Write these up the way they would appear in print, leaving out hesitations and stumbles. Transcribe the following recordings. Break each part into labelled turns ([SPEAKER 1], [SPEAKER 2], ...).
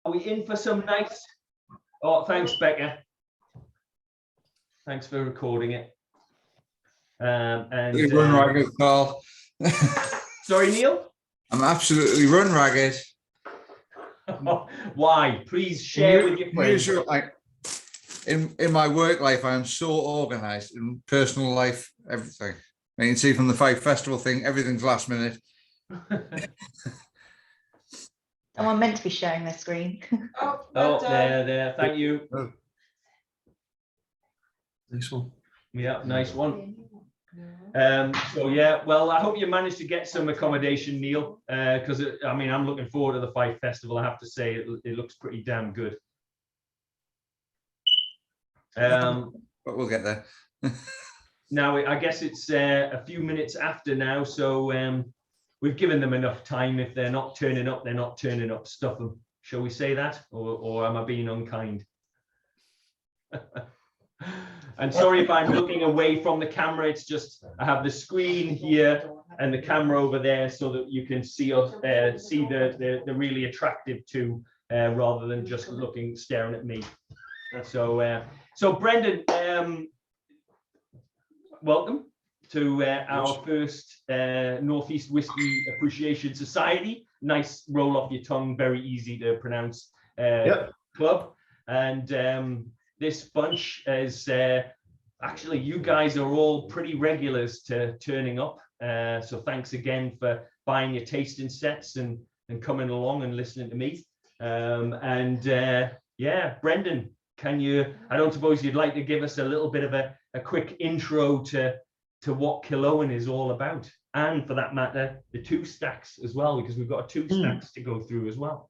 [SPEAKER 1] Are we in for some nice? Oh, thanks, Becca. Thanks for recording it.
[SPEAKER 2] And run ragged, Carl.
[SPEAKER 1] Sorry, Neil.
[SPEAKER 2] I'm absolutely run ragged.
[SPEAKER 1] Why? Please share with your friends.
[SPEAKER 2] In my work life, I am so organised. In personal life, everything. You can see from the Five Festival thing, everything's last minute.
[SPEAKER 3] Oh, I'm meant to be sharing their screen.
[SPEAKER 1] Oh, there. Thank you.
[SPEAKER 2] Oh.
[SPEAKER 4] Nice one.
[SPEAKER 1] Yeah, nice one. So yeah, well, I hope you managed to get some accommodation, Neil, because I mean, I'm looking forward to the Five Festival. I have to say, it looks pretty damn good.
[SPEAKER 2] But we'll get there.
[SPEAKER 1] Now, I guess it's a few minutes after now, so we've given them enough time. If they're not turning up, they're not turning up. Stuff them. Shall we say that, or am I being unkind? And sorry if I'm looking away from the camera. It's just I have the screen here and the camera over there, so that you can see us, see the really attractive two, rather than just staring at me. So Brendan, welcome to our first Northeast Whiskey Appreciation Society. Nice roll off your tongue, very easy to pronounce club. And this bunch is actually, you guys are all pretty regulars to turning up. So thanks again for buying your tasting sets and coming along and listening to me. Yeah, Brendan, I don't suppose you'd like to give us a little bit of a quick intro to what Killowen is all about, and for that matter, the two stacks as well, because we've got two stacks to go through as well.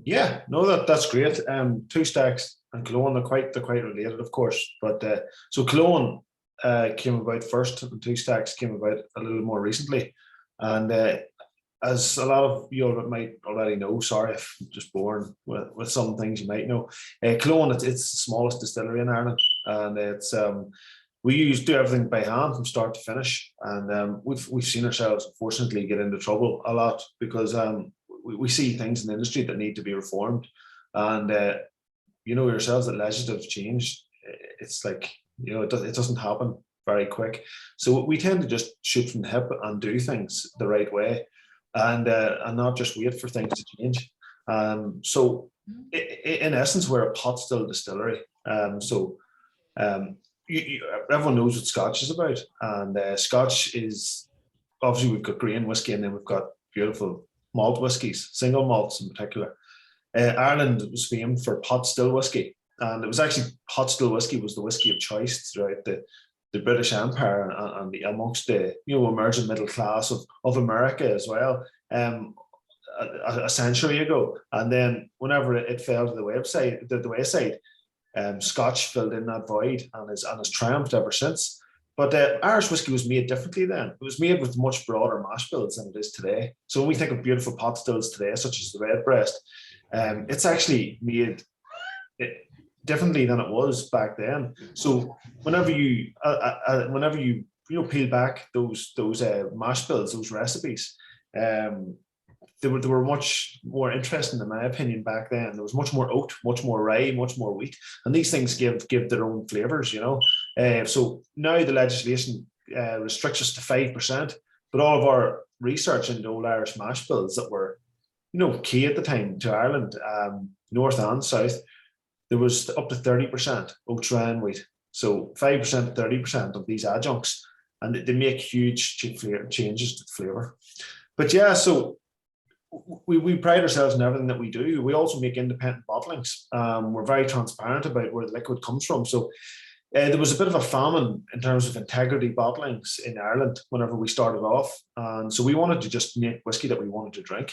[SPEAKER 4] Yeah, no, that's great. Two stacks and Killowen, they're quite related, of course. But so Killowen came about first, and two stacks came about a little more recently. And as a lot of you might already know, sorry if I'm just boring with some things you might know. Killowen, it's the smallest distillery in Ireland, and it's we do everything by hand from start to finish. And we've seen ourselves, unfortunately, get into trouble a lot because we see things in the industry that need to be reformed. And you know yourselves that legislative change, it's like, you know, it doesn't happen very quick. So we tend to just shoot from the hip and do things the right way, and not just wait for things to change. So in essence, we're a pot still distillery. Everyone knows what Scotch is about, and Scotch is obviously, we've got grain whiskey, and then we've got beautiful malt whiskies, single malts in particular. Ireland was famed for pot still whiskey, and it was actually pot still whiskey was the whiskey of choice throughout the British Empire and amongst the emerging middle class of America as well, a century ago. And then whenever it fell to the wayside, Scotch filled in that void and has triumphed ever since. But Irish whiskey was made differently then. It was made with much broader mash bills than it is today. So when we think of beautiful pot stills today, such as the Redbreast, it's actually made differently than it was back then. So whenever you peel back those mash bills, those recipes, they were much more interesting, in my opinion, back then. There was much more oat, much more rye, much more wheat, and these things give their own flavors, you know. So now the legislation restricts us to 5%, but all of our research into old Irish mash bills that were, key at the time to Ireland, north and south, there was up to 30% oat, rye, and wheat. So 5% to 30% of these adjuncts, and they make huge changes to the flavour. But yeah, so we pride ourselves in everything that we do. We also make independent bottlings. We're very transparent about where the liquid comes from. So there was a bit of a famine in terms of integrity bottlings in Ireland whenever we started off. And so we wanted to just make whiskey that we wanted to drink.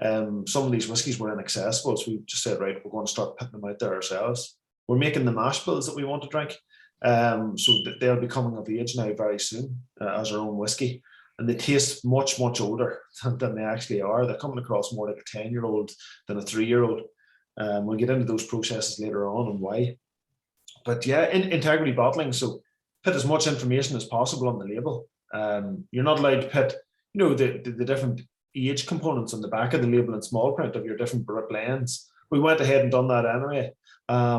[SPEAKER 4] Some of these whiskies were inaccessible, so we just said, right, we're going to start putting them out there ourselves. We're making the mash bills that we want to drink. So they'll be coming of age now very soon as our own whiskey. And they taste much, much older than they actually are. They're coming across more like a 10-year-old than a 3-year-old. We'll get into those processes later on and why. But yeah, integrity bottling. So put as much information as possible on the label. You're not allowed to put, the different age components on the back of the label in small print of your different blends. we went ahead and done that anyway.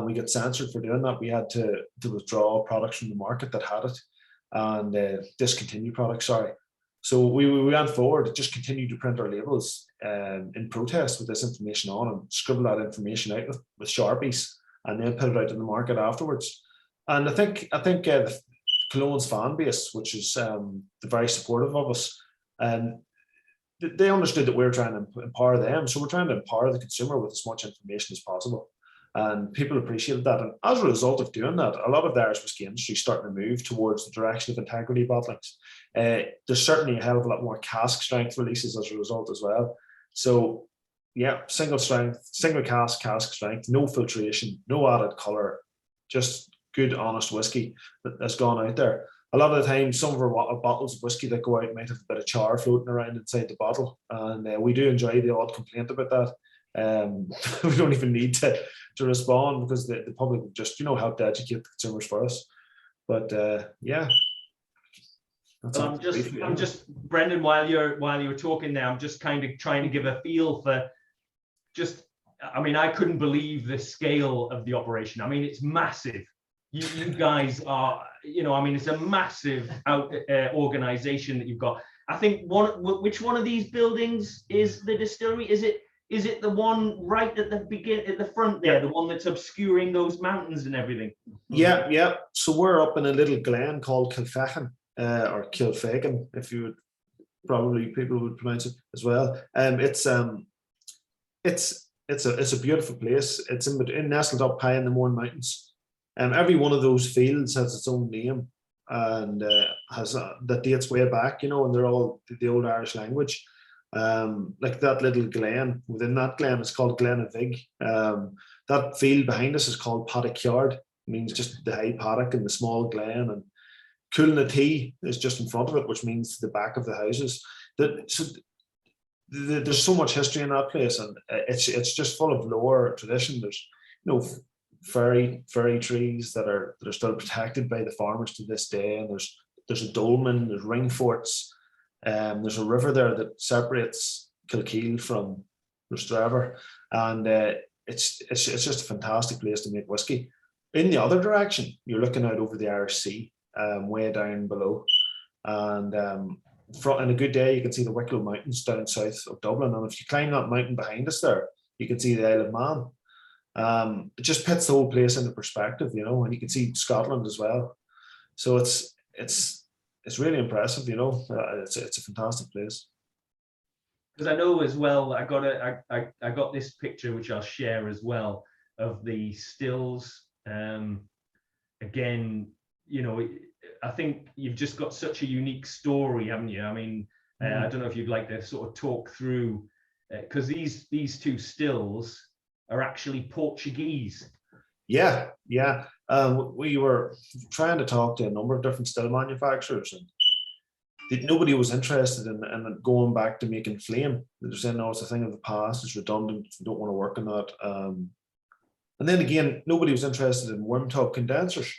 [SPEAKER 4] We got censored for doing that. We had to withdraw products from the market that had it and discontinue products, sorry. So we went forward, just continued to print our labels in protest with this information on and scribble that information out with Sharpies and then put it out in the market afterwards. And I think the Killowen's fan base, which is very supportive of us, and they understood that we're trying to empower them. So we're trying to empower the consumer with as much information as possible. And people appreciated that. And as a result of doing that, a lot of the Irish whiskey industry is starting to move towards the direction of integrity bottlings. There's certainly a hell of a lot more cask strength releases as a result as well. So yeah, single strength, single cask strength, no filtration, no added colour, just good, honest whiskey that's gone out there. A lot of the time, some of our bottles of whiskey that go out might have a bit of char floating around inside the bottle. And we do enjoy the odd complaint about that. We don't even need to respond because the public will just, help to educate the consumers for us. But yeah.
[SPEAKER 1] I'm just Brendan, while you're talking now, I'm just kind of trying to give a feel for I couldn't believe the scale of the operation. I mean, it's massive. You guys are, it's a massive organization that you've got. I think which one of these buildings is the distillery? Is it the one right at the front there, the one that's obscuring those mountains and everything?
[SPEAKER 4] Yeah. So we're up in a little glen called Kilfechan, or Kilfechan, if you would, probably people would pronounce it as well. It's a beautiful place. It's nestled up high in the Mourne Mountains. Every one of those fields has its own name and that dates way back, and they're all the old Irish language. Like that little glen, within that glen, it's called Glen of Vig. That field behind us is called Paddock Yard. It means just the high paddock and the small glen. And Coolnatee is just in front of it, which means the back of the houses. There's so much history in that place, and it's just full of lore, tradition. There's fairy trees that are still protected by the farmers to this day, and there's a dolmen, there's ring forts, there's a river there that separates Kilkeel from Rostrevor, and it's just a fantastic place to make whiskey. In the other direction, you're looking out over the Irish Sea, way down below, and on a good day you can see the Wicklow Mountains down south of Dublin, and if you climb that mountain behind us there, you can see the Isle of Man. It just puts the whole place into perspective, and you can see Scotland as well. So it's really impressive, it's a fantastic place.
[SPEAKER 1] Because I know as well, I got this picture which I'll share as well of the stills. Again, I think you've just got such a unique story, haven't you? I mean, I don't know if you'd like to sort of talk through, because these two stills are actually Portuguese.
[SPEAKER 4] Yeah. We were trying to talk to a number of different still manufacturers, and nobody was interested in going back to making flame. They're saying, no, it's a thing of the past, it's redundant, we don't want to work on that. And then again, nobody was interested in worm tub condensers.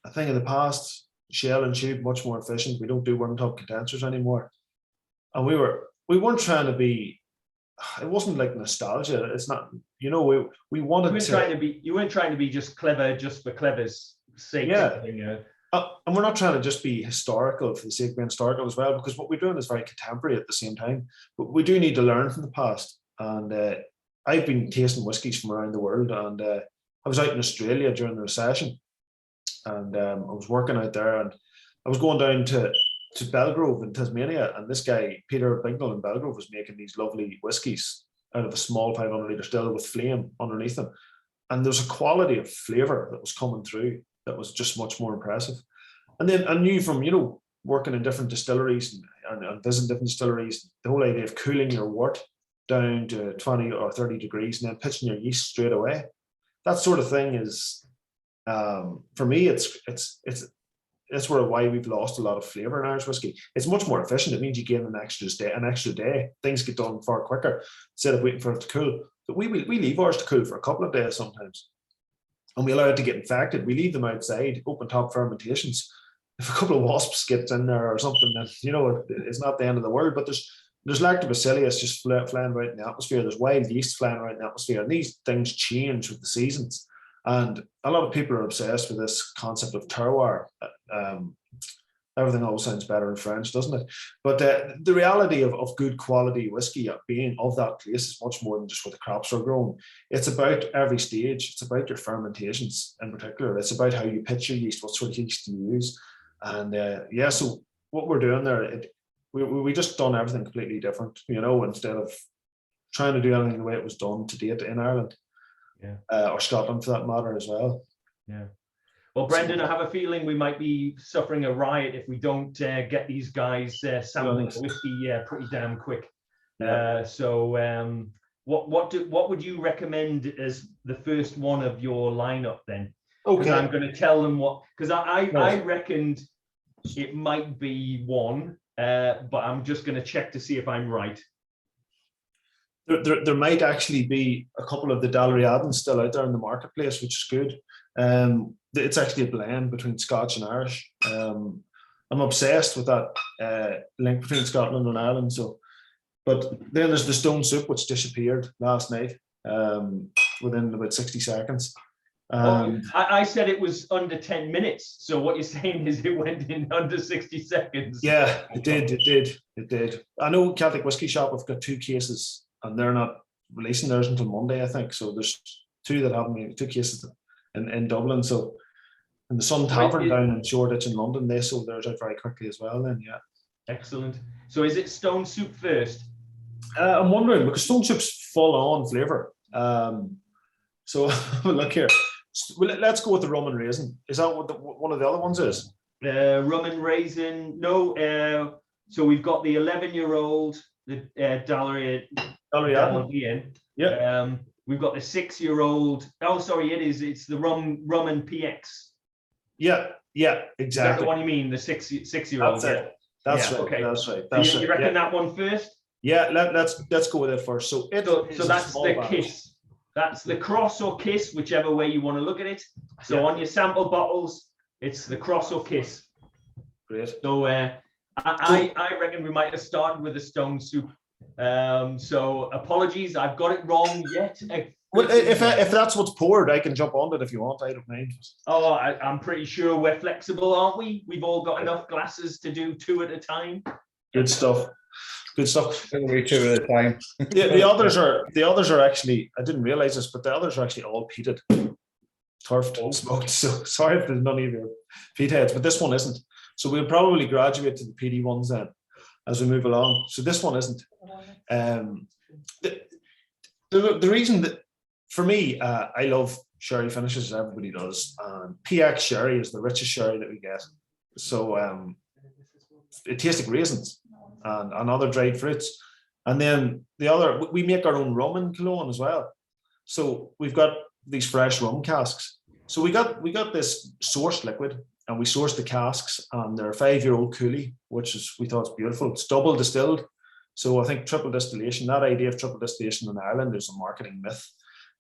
[SPEAKER 4] A thing of the past, shell and tube, much more efficient. We don't do worm tub condensers anymore. And we weren't trying to be, it wasn't like nostalgia. It's not, we wanted
[SPEAKER 1] you weren't trying to be just clever just for clever's sake.
[SPEAKER 4] Yeah. And we're not trying to just be historical for the sake of being historical as well, because what we're doing is very contemporary at the same time. But we do need to learn from the past. And I've been tasting whiskies from around the world, and I was out in Australia during the recession, and I was working out there, and I was going down to Belgrove in Tasmania, and this guy, Peter Bignell in Belgrove, was making these lovely whiskies out of a small 500 litre still with flame underneath them. And there's a quality of flavour that was coming through that was just much more impressive. And then I knew from, working in different distilleries and visiting different distilleries, the whole idea of cooling your wort down to 20 or 30 degrees and then pitching your yeast straight away. That sort of thing is, for me, that's why we've lost a lot of flavour in Irish whiskey. It's much more efficient. It means you gain an extra day. Things get done far quicker instead of waiting for it to cool. But we leave ours to cool for a couple of days sometimes, and we allow it to get infected. We leave them outside, open top fermentations. If a couple of wasps get in there or something, then it's not the end of the world. But There's lactobacillus just flying around in the atmosphere. There's wild yeast flying around in the atmosphere, and these things change with the seasons. And a lot of people are obsessed with this concept of terroir. Everything always sounds better in French, doesn't it? But the reality of good quality whiskey being of that place is much more than just where the crops are grown. It's about every stage. It's about your fermentations in particular. It's about how you pitch your yeast, what sort of yeast you use. And yeah, so what we're doing there, we just done everything completely different, you know, instead of trying to do anything the way it was done to date in Ireland. Yeah. Or Scotland for that matter as well.
[SPEAKER 1] Yeah. Well, Brendan, I have a feeling we might be suffering a riot if we don't get these guys sampling whiskey pretty damn quick. Yeah. What would you recommend as the first one of your lineup then? Okay. I'm going to tell them because I reckoned it might be one, but I'm just going to check to see if I'm right.
[SPEAKER 4] There might actually be a couple of the Dalriadans still out there in the marketplace, which is good. It's actually a blend between Scotch and Irish. I'm obsessed with that link between Scotland and Ireland. So, but then there's the Stone Soup, which disappeared last night within about 60 seconds.
[SPEAKER 1] I said it was under 10 minutes. So what you're saying is it went in under 60 seconds.
[SPEAKER 4] Yeah, it did. I know Celtic Whisky Shop have got 2 cases, and they're not releasing theirs until Monday, I think. So there's 2 that haven't made 2 cases in Dublin. So, and the Sun Tavern down in Shoreditch in London, they sold theirs out very quickly as well. Then, yeah.
[SPEAKER 1] Excellent. So, is it Stone Soup first?
[SPEAKER 4] I'm wondering, because Stone Soup's full on flavour. So look here. Let's go with the rum and raisin. Is that what one of the other ones is?
[SPEAKER 1] Rum and raisin. No. So we've got the 11-year-old, the Dalriadan. Yeah. We've got the 6-year-old. Oh, sorry, it's the rum and PX.
[SPEAKER 4] Yeah, exactly. Is that
[SPEAKER 1] the one you mean? The 6-year-old.
[SPEAKER 4] That's it. That's right. Okay. That's right.
[SPEAKER 1] So you reckon that one first?
[SPEAKER 4] Yeah, let's go with it first. So
[SPEAKER 1] that's the kiss. That's the cross or kiss, whichever way you want to look at it. So on your sample bottles, it's the cross or kiss.
[SPEAKER 4] Great.
[SPEAKER 1] So I reckon we might have started with the Stone Soup. So apologies, I've got it wrong yet.
[SPEAKER 4] Well, if that's what's poured, I can jump on it if you want. I don't mind.
[SPEAKER 1] Oh, I'm pretty sure we're flexible, aren't we? We've all got enough glasses to do 2 at a time.
[SPEAKER 4] Good stuff. Good stuff.
[SPEAKER 2] 2 at a time.
[SPEAKER 4] Yeah, the others are actually, I didn't realize this, but the others are actually all peated, turfed, smoked. So sorry if there's none of your peat heads, but this one isn't. So we'll probably graduate to the peaty ones then as we move along. So this one isn't. The reason that for me, I love sherry finishes, as everybody does. PX sherry is the richest sherry that we get. So it tastes like raisins and other dried fruits. And then we make our own rum in Killowen as well. So we've got these fresh rum casks. So we got this sourced liquid, and we sourced the casks, and they're a 5-year-old coulis, we thought it's beautiful. It's double distilled. So I think triple distillation, that idea of triple distillation in Ireland is a marketing myth.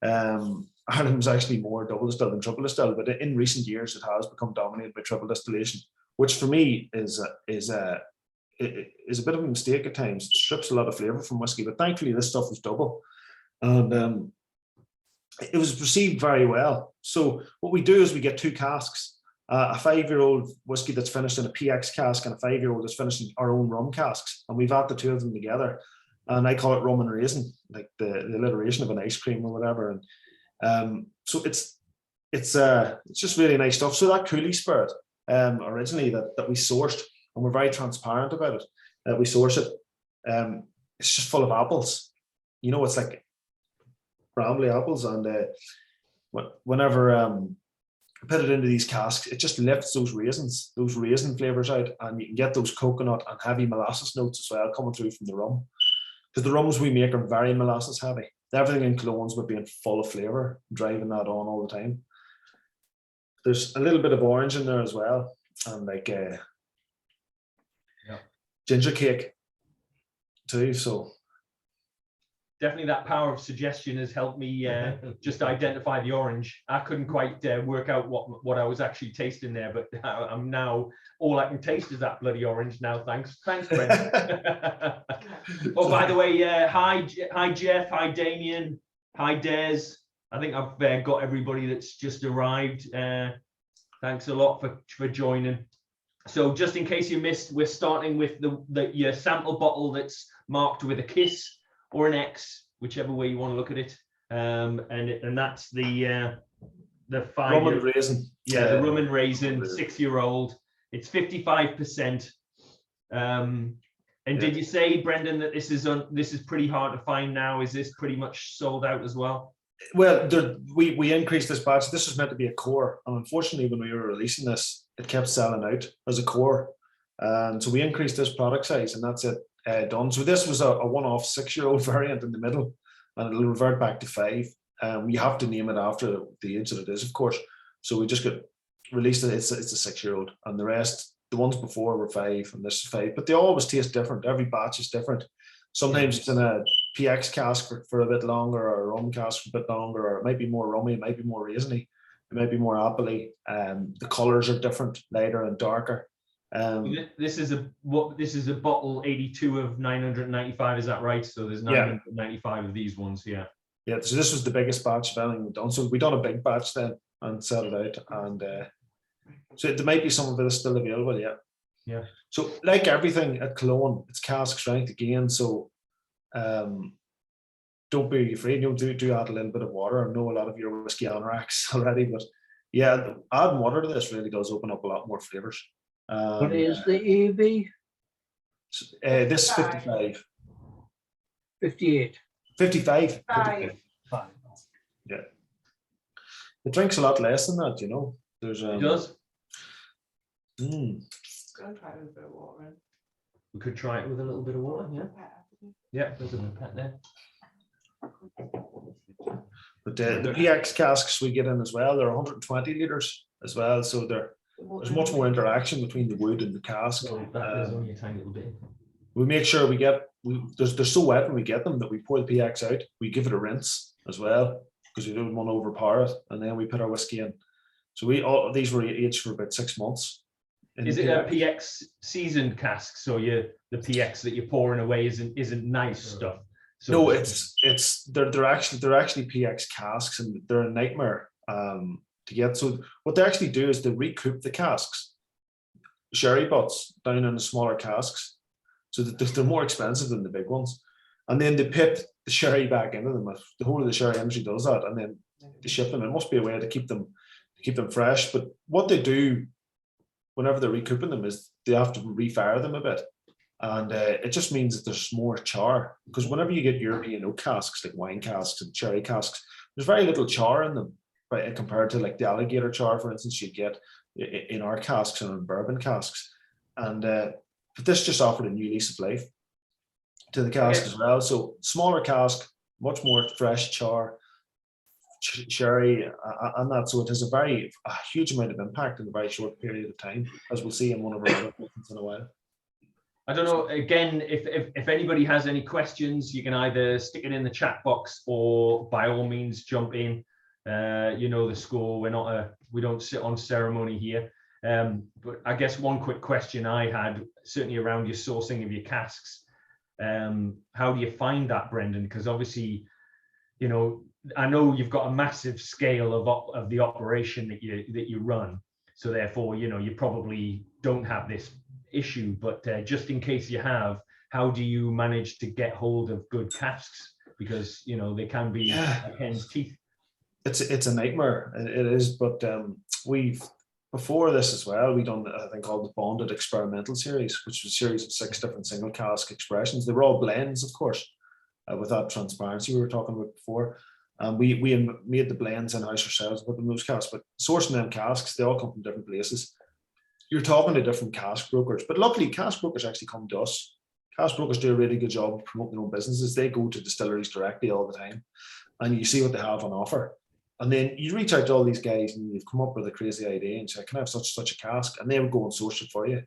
[SPEAKER 4] Ireland was actually more double distilled than triple distilled, but in recent years it has become dominated by triple distillation, which for me is a bit of a mistake at times. It strips a lot of flavour from whiskey, but thankfully this stuff was double, and it was received very well. So what we do is we get 2 casks. A 5-year-old whiskey that's finished in a PX cask and a 5-year-old that's finished in our own rum casks, and we've added the 2 of them together, and I call it rum and raisin, like the alliteration of an ice cream or whatever. And so it's just really nice stuff. So that coulis spirit originally that we sourced, and we're very transparent about it, we source it, it's just full of apples, you know. It's like brambly apples, and whenever put it into these casks, it just lifts those raisin flavors out, and you can get those coconut and heavy molasses notes as well coming through from the rum, because the rums we make are very molasses heavy. Everything in Killowen's about being full of flavor, driving that on all the time. There's a little bit of orange in there as well, and like ginger cake too. So
[SPEAKER 1] definitely that power of suggestion has helped me just identify the orange. I couldn't quite work out what I was actually tasting there, but I'm now, all I can taste is that bloody orange now. Thanks, Brent. Oh, by the way, hi Jeff, hi Damien, hi Des. I think I've got everybody that's just arrived. Thanks a lot for joining. So just in case you missed, we're starting with your sample bottle that's marked with a kiss or an X, whichever way you want to look at it. And that's the 5
[SPEAKER 4] rum and raisin.
[SPEAKER 1] Yeah, the rum and raisin, 6-year-old. It's 55%. And did you say, Brendan, that this is pretty hard to find now? Is this pretty much sold out as well?
[SPEAKER 4] Well, we increased this batch. This was meant to be a core, and unfortunately, when we were releasing this, it kept selling out as a core. So we increased this product size, and that's it done. So this was a one-off 6-year-old variant in the middle, and it'll revert back to 5. We have to name it after the age that it is, of course. So we just got released it. It's a 6-year-old, and the rest, the ones before were 5, and this is 5. But they always taste different. Every batch is different. Sometimes it's in a PX cask for a bit longer, or a rum cask for a bit longer, or it might be more rummy, it might be more raisiny, it might be more appley. The colours are different, lighter and darker.
[SPEAKER 1] This is a bottle 82 of 995. Is that right? So there's 995 of these ones. Yeah.
[SPEAKER 4] Yeah. So this was the biggest batch of anything we've done. So we done a big batch then and set it out, and so there might be some of it is still available. Yeah.
[SPEAKER 1] Yeah.
[SPEAKER 4] So like everything at Killowen, it's cask strength again. So don't be afraid. Do add a little bit of water. I know a lot of your whiskey anoraks already, but yeah, adding water to this really does open up a lot more flavors.
[SPEAKER 5] What is the EV?
[SPEAKER 4] This 55.
[SPEAKER 5] 58.
[SPEAKER 4] 55.
[SPEAKER 3] 5.
[SPEAKER 4] Yeah. It drinks a lot less than that, you know. There's
[SPEAKER 1] It does.
[SPEAKER 3] Go and try with a bit of water in.
[SPEAKER 1] We could try it with a little bit of water. Yeah. Yeah. There's a pet there.
[SPEAKER 4] But the PX casks we get in as well, they're 120 litres as well. So there's much more interaction between the wood and the cask.
[SPEAKER 1] So that is only a tiny little bit.
[SPEAKER 4] We make sure they're so wet when we get them that we pour the PX out. We give it a rinse as well because we don't want to overpower it, and then we put our whiskey in. So all these were aged for about 6 months.
[SPEAKER 1] Is it a PX seasoned cask? So the PX that you're pouring away isn't nice stuff. So
[SPEAKER 4] no, they're actually PX casks, and they're a nightmare to get. So what they actually do is they recoup the casks, sherry butts down in the smaller casks, so that they're more expensive than the big ones, and then they pit the sherry back into them. The whole of the sherry industry does that, and then they ship them. It must be a way to keep them fresh. But what they do whenever they're recouping them is they have to refire them a bit. And it just means that there's more char, because whenever you get European oak casks, like wine casks and cherry casks, there's very little char in them, right, compared to like the alligator char, for instance, you get in our casks and in bourbon casks. And but this just offered a new lease of life to the cask as well. So smaller cask, much more fresh char, sherry, and that. So it has a huge amount of impact in a very short period of time, as we'll see in one of our other meetings in a while.
[SPEAKER 1] I don't know, again, if anybody has any questions, you can either stick it in the chat box or by all means jump in. You know the score. We don't sit on ceremony here. But I guess one quick question I had, certainly around your sourcing of your casks. How do you find that, Brendan? Because obviously, you know, I know you've got a massive scale of the operation that you run. So therefore, you know, you probably don't have this issue, but just in case you have, how do you manage to get hold of good casks? Because, you know, they can be like hen's teeth.
[SPEAKER 4] It's a nightmare. It is, but we've before this as well, we done a thing called the Bonded Experimental Series, which was a series of 6 different single cask expressions. They were all blends, of course, with that transparency we were talking about before. We made the blends in-house ourselves with those casks, but sourcing them casks, they all come from different places. You're talking to different cask brokers, but luckily cask brokers actually come to us. Cask brokers do a really good job of promoting their own businesses. They go to distilleries directly all the time, and you see what they have on offer. And then you reach out to all these guys and you've come up with a crazy idea and say, can I have such a cask? And they would go and source it for you.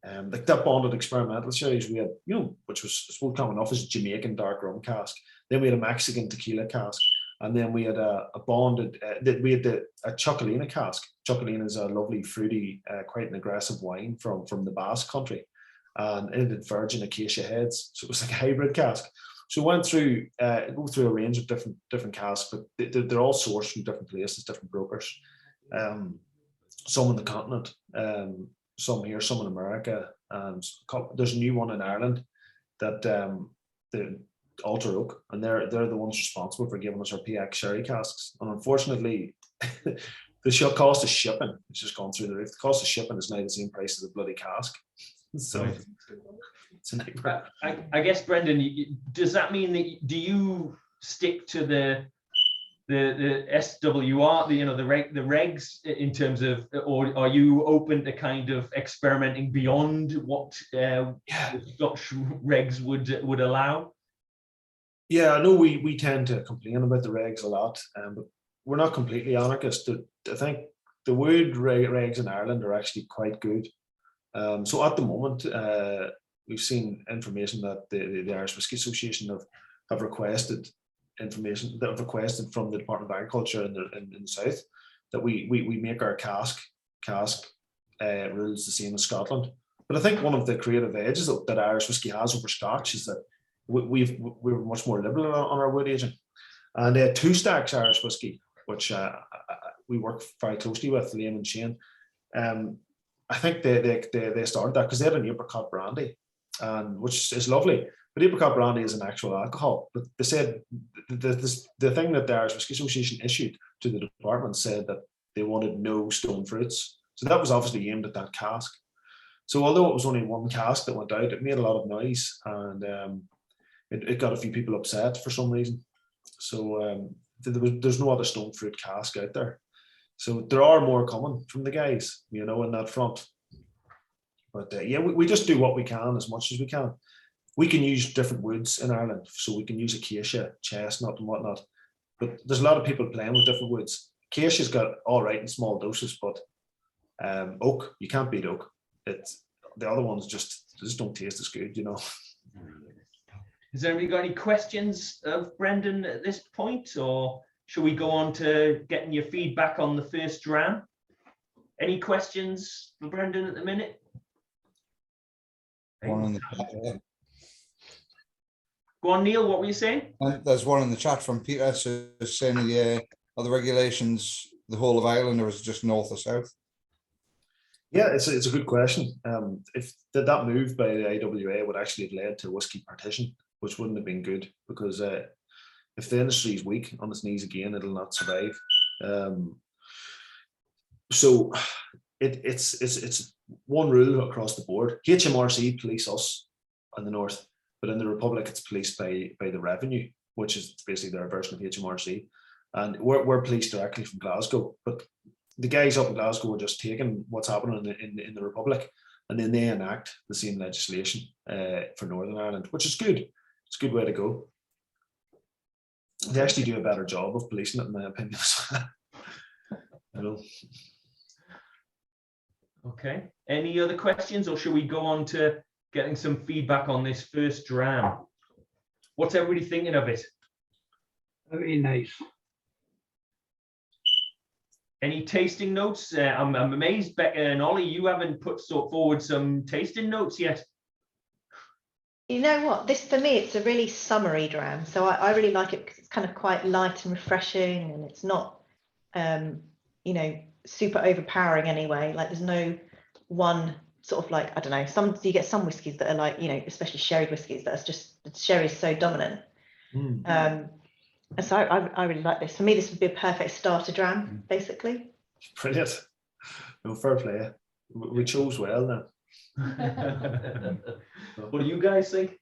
[SPEAKER 4] Like that Bonded Experimental Series we had, you know, which was, I suppose, common enough, is Jamaican dark rum cask. Then we had a Mexican tequila cask, and then we had a bonded. We had a Chocolina cask. Chocolina is a lovely, fruity, quite an aggressive wine from the Basque country, and it had virgin acacia heads, so it was like a hybrid cask. So we went through go through a range of different casks, but they're all sourced from different places, different brokers. Some on the continent, some here, some in America, and there's a new one in Ireland that the Alter Oak, and they're the ones responsible for giving us our PX sherry casks. And unfortunately, the cost of shipping has just gone through the roof. The cost of shipping is now the same price as the bloody cask. So
[SPEAKER 1] Right.
[SPEAKER 4] it's a nightmare.
[SPEAKER 1] I guess, Brendan, does that mean that do you stick to the SWR, the regs in terms of, or are you open to kind of experimenting beyond what the Scotch regs would allow?
[SPEAKER 4] Yeah, I know we tend to complain about the regs a lot, but we're not completely anarchist. I think the wood regs in Ireland are actually quite good. So at the moment, we've seen information that the Irish Whisky Association have requested information that have requested from the Department of Agriculture in the south that we make our cask rules the same as Scotland. But I think one of the creative edges that Irish whisky has over Scotch is that we're much more liberal on our wood aging. And Two Stacks Irish Whisky, which we work very closely with, Liam and Shane, I think they started that because they had an apricot brandy, which is lovely. But apricot brandy is an actual alcohol. But they said the thing that the Irish Whisky Association issued to the department said that they wanted no stone fruits. So that was obviously aimed at that cask. So although it was only one cask that went out, it made a lot of noise, and it got a few people upset for some reason. So there's no other stone fruit cask out there. So there are more coming from the guys, in that front. But yeah, we just do what we can as much as we can. We can use different woods in Ireland, so we can use acacia, chestnut, and whatnot. But there's a lot of people playing with different woods. Acacia's got all right in small doses, but oak, you can't beat oak. The other ones just don't taste as good,
[SPEAKER 1] Has anybody got any questions of Brendan at this point, or should we go on to getting your feedback on the first dram? Any questions for Brendan at the minute?
[SPEAKER 2] One in the chat, yeah.
[SPEAKER 1] Go on, Neil, what were you saying?
[SPEAKER 2] There's one in the chat from Peter saying, are the regulations the whole of Ireland, or is it just north or south?
[SPEAKER 4] Yeah, it's a good question. If that move by the IWA would actually have led to whisky partition, which wouldn't have been good, because if the industry is weak on its knees again, it'll not survive. So it's one rule across the board. HMRC police us in the north, but in the Republic it's policed by the revenue, which is basically their version of HMRC, and we're policed directly from Glasgow. But the guys up in Glasgow are just taking what's happening in the Republic, and then they enact the same legislation for Northern Ireland, which is good. It's a good way to go. They actually do a better job of policing it, in my opinion.
[SPEAKER 1] Okay. Any other questions, or should we go on to getting some feedback on this first dram? What's everybody thinking of it?
[SPEAKER 5] Very nice.
[SPEAKER 1] Any tasting notes? I'm amazed, Becca and Ollie, you haven't put forward some tasting notes yet.
[SPEAKER 3] You know what? This, for me, it's a really summery dram. So I really like it because it's kind of quite light and refreshing, and it's not, super overpowering anyway. Like, there's no one sort of like, I don't know, you get some whiskies that are like, especially sherry whiskies that are just, the sherry is so dominant. And so I really like this. For me, this would be a perfect starter dram, basically.
[SPEAKER 4] Brilliant. No, fair play. We chose well now.
[SPEAKER 1] What do you guys think?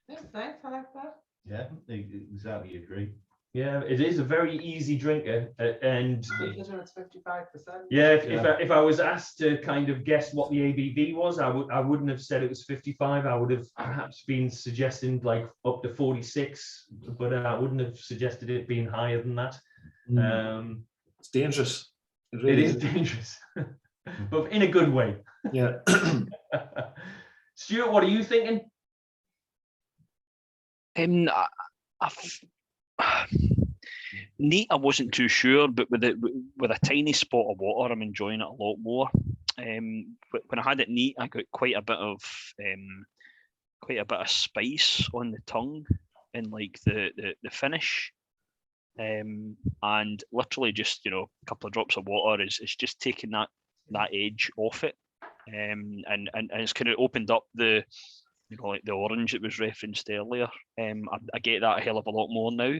[SPEAKER 6] Yeah, thanks. I like that.
[SPEAKER 7] Yeah, exactly agree.
[SPEAKER 1] Yeah, it is a very easy drinker, and
[SPEAKER 6] It's 55%.
[SPEAKER 1] yeah, if I was asked to kind of guess what the ABV was, I wouldn't have said it was 55. I would have perhaps been suggesting like up to 46, but I wouldn't have suggested it being higher than that.
[SPEAKER 4] It's dangerous.
[SPEAKER 1] It is dangerous, but in a good way.
[SPEAKER 4] Yeah.
[SPEAKER 1] Stuart, what are you thinking?
[SPEAKER 8] Neat, I wasn't too sure, but with a tiny spot of water, I'm enjoying it a lot more. When I had it neat, I got quite a bit of spice on the tongue in like the finish. And literally just a couple of drops of water is just taking that edge off it. And it's kind of opened up the like the orange that was referenced earlier. I get that a hell of a lot more now.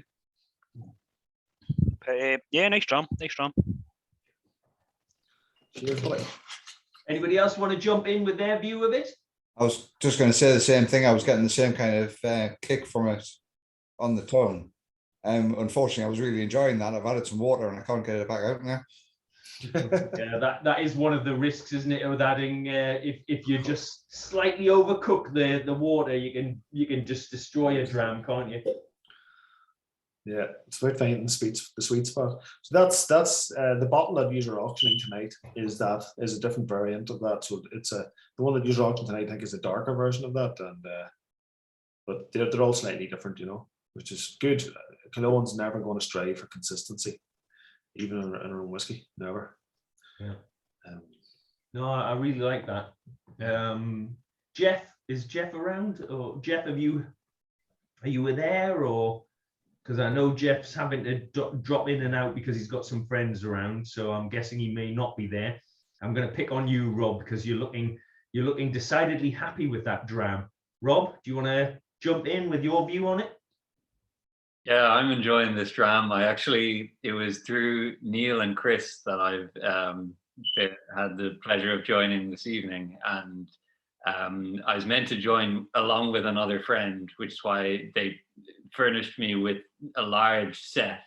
[SPEAKER 8] But yeah, nice dram.
[SPEAKER 4] Cheers, buddy.
[SPEAKER 1] Anybody else want to jump in with their view of it?
[SPEAKER 2] I was just going to say the same thing. I was getting the same kind of kick from it on the tongue. Unfortunately, I was really enjoying that. I've added some water and I can't get it back out now.
[SPEAKER 1] Yeah, that is one of the risks, isn't it, with adding if you just slightly overcook the water, you can just destroy a dram, can't you?
[SPEAKER 4] Yeah, it's about finding the sweet spot. So that's the bottle that you're auctioning tonight is a different variant of that. So it's the one that you're auctioning tonight, I think, is a darker version of that, and but they're all slightly different, which is good. Killowen's never going to stray for consistency, even in our own whiskey, never.
[SPEAKER 1] Yeah. No, I really like that. Jeff, is Jeff around? Or Jeff, are you there, or? Because I know Jeff's having to drop in and out because he's got some friends around, so I'm guessing he may not be there. I'm going to pick on you, Rob, because you're looking decidedly happy with that dram. Rob, do you want to jump in with your view on it?
[SPEAKER 9] Yeah, I'm enjoying this dram. It was through Neil and Chris that I've had the pleasure of joining this evening, and I was meant to join along with another friend, which is why they furnished me with a large set.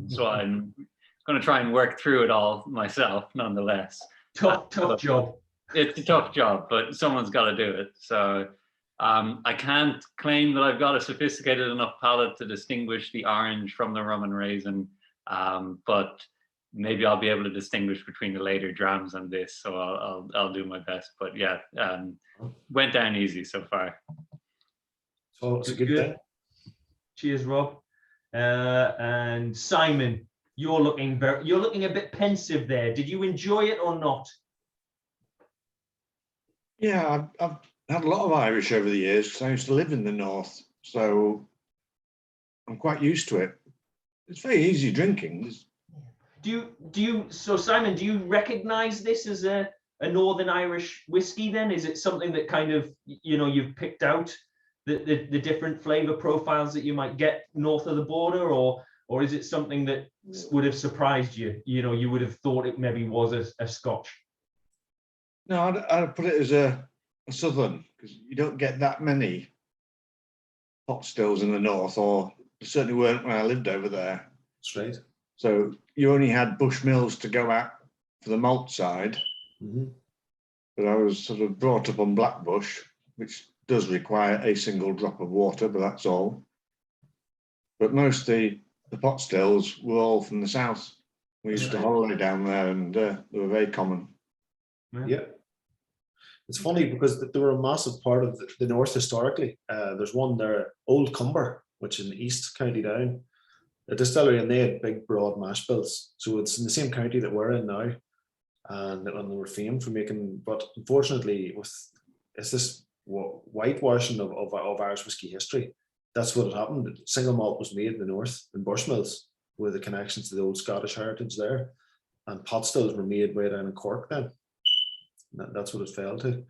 [SPEAKER 9] So I'm going to try and work through it all myself, nonetheless.
[SPEAKER 1] Tough job.
[SPEAKER 9] It's a tough job, but someone's got to do it. So I can't claim that I've got a sophisticated enough palate to distinguish the orange from the rum and raisin, but maybe I'll be able to distinguish between the later drams and this. So I'll do my best. But yeah, went down easy so far.
[SPEAKER 4] So it's a good thing.
[SPEAKER 1] Cheers, Rob. And Simon, you're looking a bit pensive there. Did you enjoy it or not?
[SPEAKER 5] Yeah, I've had a lot of Irish over the years because I used to live in the north, so I'm quite used to it. It's very easy drinking.
[SPEAKER 1] So Simon, do you recognize this as a Northern Irish whiskey then? Is it something that kind of, you've picked out the different flavor profiles that you might get north of the border, or is it something that would have surprised you? You would have thought it maybe was a Scotch.
[SPEAKER 5] No, I'd put it as a southern, because you don't get that many pot stills in the north, or there certainly weren't when I lived over there.
[SPEAKER 4] Straight.
[SPEAKER 5] So you only had Bushmills to go at for the malt side.
[SPEAKER 4] Mm-hmm.
[SPEAKER 5] But I was sort of brought up on Blackbush, which does require a single drop of water, but that's all. But most of the pot stills were all from the south. We used to holiday down there, and they were very common.
[SPEAKER 4] Yeah. It's funny because they were a massive part of the north historically. There's one there, Old Cumber, which is in East County Down, a distillery, and they had big, broad mash bills. So it's in the same county that we're in now, and they were famed for making. But unfortunately, it's this whitewashing of Irish whiskey history. That's what had happened. Single malt was made in the north in Bushmills, with the connections to the old Scottish heritage there, and pot stills were made way down in Cork then. That's what it fell to.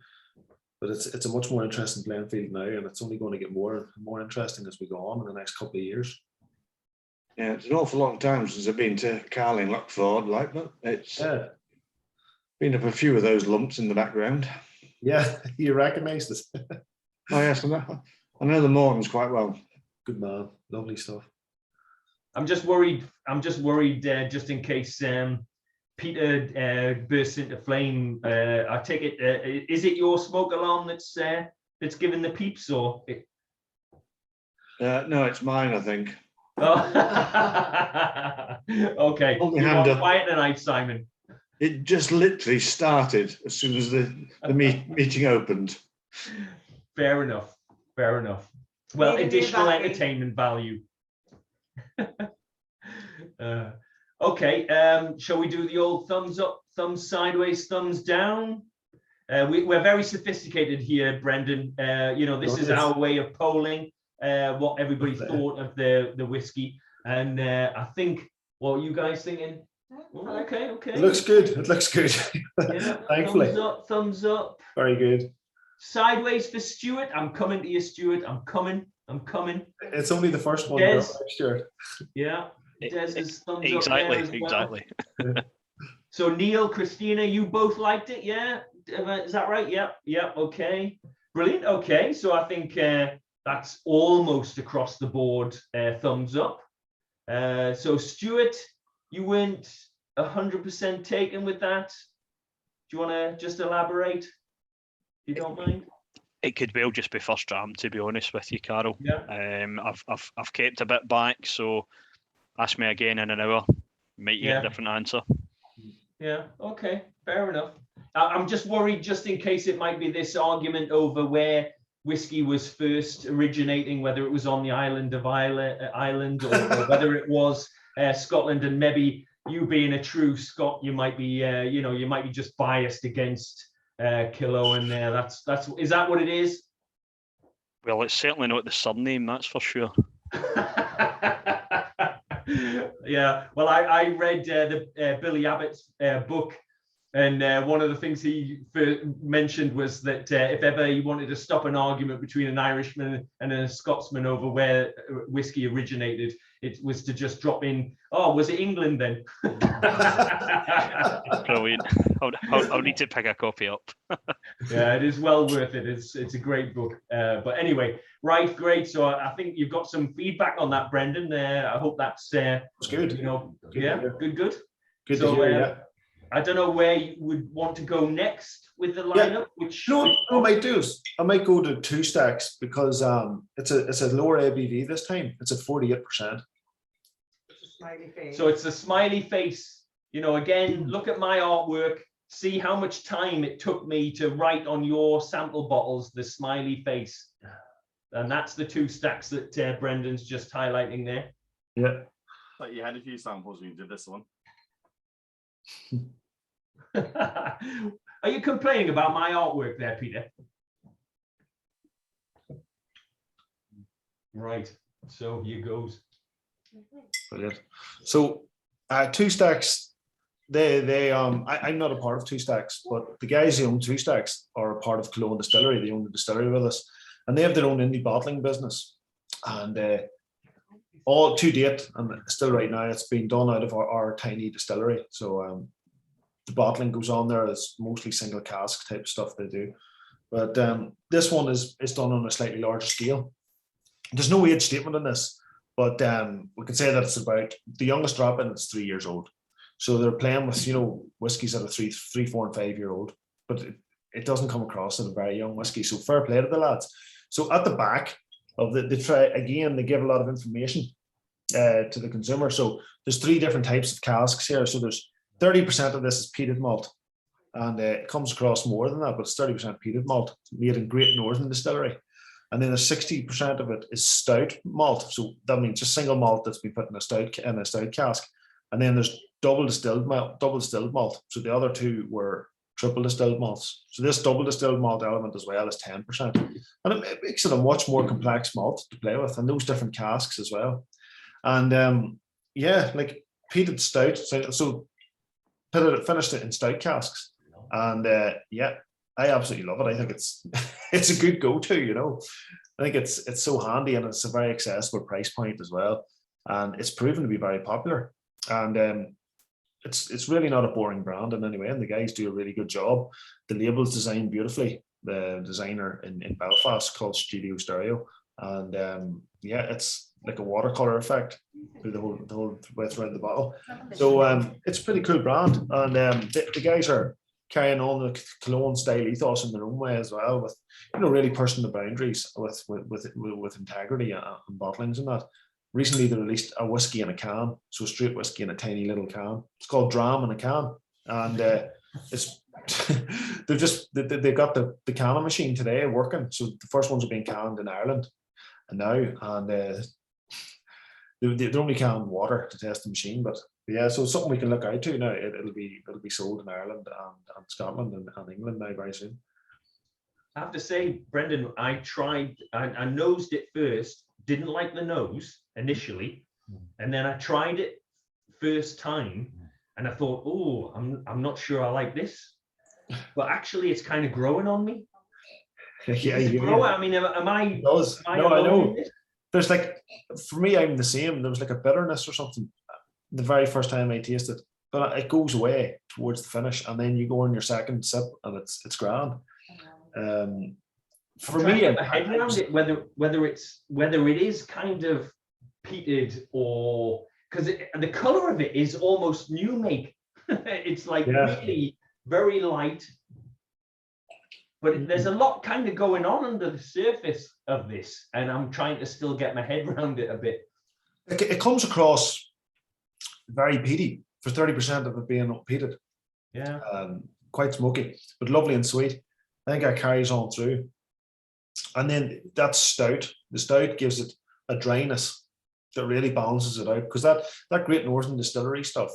[SPEAKER 4] But it's a much more interesting playing field now, and it's only going to get more interesting as we go on in the next couple of years.
[SPEAKER 5] Yeah, it's an awful long time since I've been to Carling, Lockford, but it's been up a few of those lumps in the background.
[SPEAKER 4] Yeah, you recognise this.
[SPEAKER 5] Oh yes, I know the Mortons quite well.
[SPEAKER 4] Good man, lovely stuff.
[SPEAKER 1] I'm just worried. Just in case Peter bursts into flame. I take it. Is it your smoke alarm that's given the peeps, or?
[SPEAKER 5] No, it's mine, I think.
[SPEAKER 1] Oh. Okay.
[SPEAKER 5] Hold
[SPEAKER 1] You
[SPEAKER 5] your hand
[SPEAKER 1] are
[SPEAKER 5] up.
[SPEAKER 1] quiet tonight, Simon.
[SPEAKER 5] It just literally started as soon as the meeting opened.
[SPEAKER 1] Fair enough. Fair enough. Well,
[SPEAKER 6] Made me
[SPEAKER 1] additional
[SPEAKER 6] happy.
[SPEAKER 1] entertainment value. Okay, shall we do the old thumbs up, thumbs sideways, thumbs down? We're very sophisticated here, Brendan. You know, this is our way of polling what everybody thought of the whiskey. And I think, what are you guys thinking? Oh, okay.
[SPEAKER 4] It looks good. It looks good.
[SPEAKER 1] Yeah,
[SPEAKER 4] Thankfully.
[SPEAKER 1] thumbs up, thumbs up.
[SPEAKER 4] Very good.
[SPEAKER 1] Sideways for Stuart. I'm coming to you, Stuart. I'm coming.
[SPEAKER 4] It's only the first one.
[SPEAKER 1] Des.
[SPEAKER 4] Sure.
[SPEAKER 1] Yeah, Des is thumbs up
[SPEAKER 8] Exactly,
[SPEAKER 1] there as well.
[SPEAKER 8] exactly.
[SPEAKER 1] So Neil, Christina, you both liked it, yeah? Is that right? Yeah, okay. Brilliant, okay. So I think that's almost across the board thumbs up. So Stuart, you weren't 100% taken with that. Do you want to just elaborate, if you don't mind?
[SPEAKER 8] It could well just be first dram, to be honest with you, Carol.
[SPEAKER 1] Yeah.
[SPEAKER 8] I've kept a bit back, so ask me again in an hour. Might get a different answer.
[SPEAKER 1] Yeah, okay, fair enough. I'm just worried, just in case it might be this argument over where whiskey was first originating, whether it was on the island of Ireland or whether it was Scotland, and maybe you being a true Scot, you might be, you might be just biased against Killowen there. That's is that what it is?
[SPEAKER 8] Well, it's certainly not the surname, that's for sure.
[SPEAKER 1] Yeah, well, I read the Billy Abbott's book, and one of the things he mentioned was that if ever he wanted to stop an argument between an Irishman and a Scotsman over where whiskey originated, it was to just drop in, oh, was it England then?
[SPEAKER 8] Brilliant. I'll need to pick a copy up.
[SPEAKER 1] Yeah, it is well worth it. It's a great book. But anyway, right, great. So I think you've got some feedback on that, Brendan. I hope that's
[SPEAKER 4] good.
[SPEAKER 1] You know,
[SPEAKER 4] Good
[SPEAKER 1] yeah,
[SPEAKER 4] to hear.
[SPEAKER 1] good.
[SPEAKER 4] Good
[SPEAKER 1] So
[SPEAKER 4] to hear, yeah.
[SPEAKER 1] I don't know where you would want to go next with the lineup. Which
[SPEAKER 4] No, I might do is I might go to 2 stacks because it's a lower ABV this time. It's at 48%.
[SPEAKER 6] Smiley face.
[SPEAKER 1] So it's a smiley face. You know, again, look at my artwork. See how much time it took me to write on your sample bottles the smiley face. And that's the 2 stacks that Brendan's just highlighting there.
[SPEAKER 4] Yeah.
[SPEAKER 7] But you had a few samples when you did this one.
[SPEAKER 1] Are you complaining about my artwork there, Peter? Right. So here goes.
[SPEAKER 4] Brilliant. So 2 stacks. I'm not a part of 2 stacks, but the guys who own 2 stacks are a part of Killowen Distillery. They own the distillery with us, and they have their own indie bottling business. And all to date, and still right now, it's been done out of our tiny distillery. So the bottling goes on there. It's mostly single cask type stuff they do, but this one is done on a slightly larger scale. There's no age statement on this, but we can say that it's about the youngest drop in. It's 3 years old. So they're playing with, whiskies that are 3, 4, and 5 year old, but it doesn't come across as a very young whiskey. So fair play to the lads. So at the back of they give a lot of information to the consumer. So there's 3 different types of casks here. So there's 30% of this is peated malt, and it comes across more than that, but it's 30% peated malt made in Great Northern Distillery. And then there's 60% of it is stout malt. So that means just single malt that's been put in a stout cask. And then there's double distilled malt. So the other 2 were triple distilled malts. So this double distilled malt element as well is 10%. And it makes it a much more complex malt to play with, and those different casks as well. And like peated stout. So finished it in stout casks. And I absolutely love it. I think it's a good go-to, I think it's so handy, and it's a very accessible price point as well. And it's proven to be very popular. And it's really not a boring brand in any way, and the guys do a really good job. The label's designed beautifully. The designer in Belfast called Studio Stereo, and it's like a watercolor effect through the whole way throughout the bottle. So it's a pretty cool brand, and the guys are carrying on the Killowen style ethos in their own way as well, with really pushing the boundaries with integrity and bottlings and that. Recently, they released a whiskey in a can, so a straight whiskey in a tiny little can. It's called Dram in a Can, and it's they've got the canning machine today working. So the first ones are being canned in Ireland, now, and they're only canned water to test the machine. But yeah, so it's something we can look out to now. It'll be sold in Ireland and Scotland and England now very soon.
[SPEAKER 1] I have to say, Brendan, I nosed it first, didn't like the nose initially, and then I tried it first time, and I thought, oh, I'm not sure I like this, but actually it's kind of growing on me.
[SPEAKER 4] Yeah,
[SPEAKER 1] I mean, am I?
[SPEAKER 4] It does.
[SPEAKER 1] I
[SPEAKER 4] know. There's like, for me, I'm the same. There was like a bitterness or something the very first time I tasted, but it goes away towards the finish, and then you go on your second sip, and it's grand. For me,
[SPEAKER 1] get my head around it, whether it is kind of peated, or because the color of it is almost new make. It's like really very light, but there's a lot kind of going on under the surface of this, and I'm trying to still get my head around it a bit.
[SPEAKER 4] It comes across very peaty for 30% of it being peated.
[SPEAKER 1] Yeah.
[SPEAKER 4] Quite smoky, but lovely and sweet. I think that carries on through. And then that stout, the stout gives it a dryness that really balances it out, because that Great Northern Distillery stuff,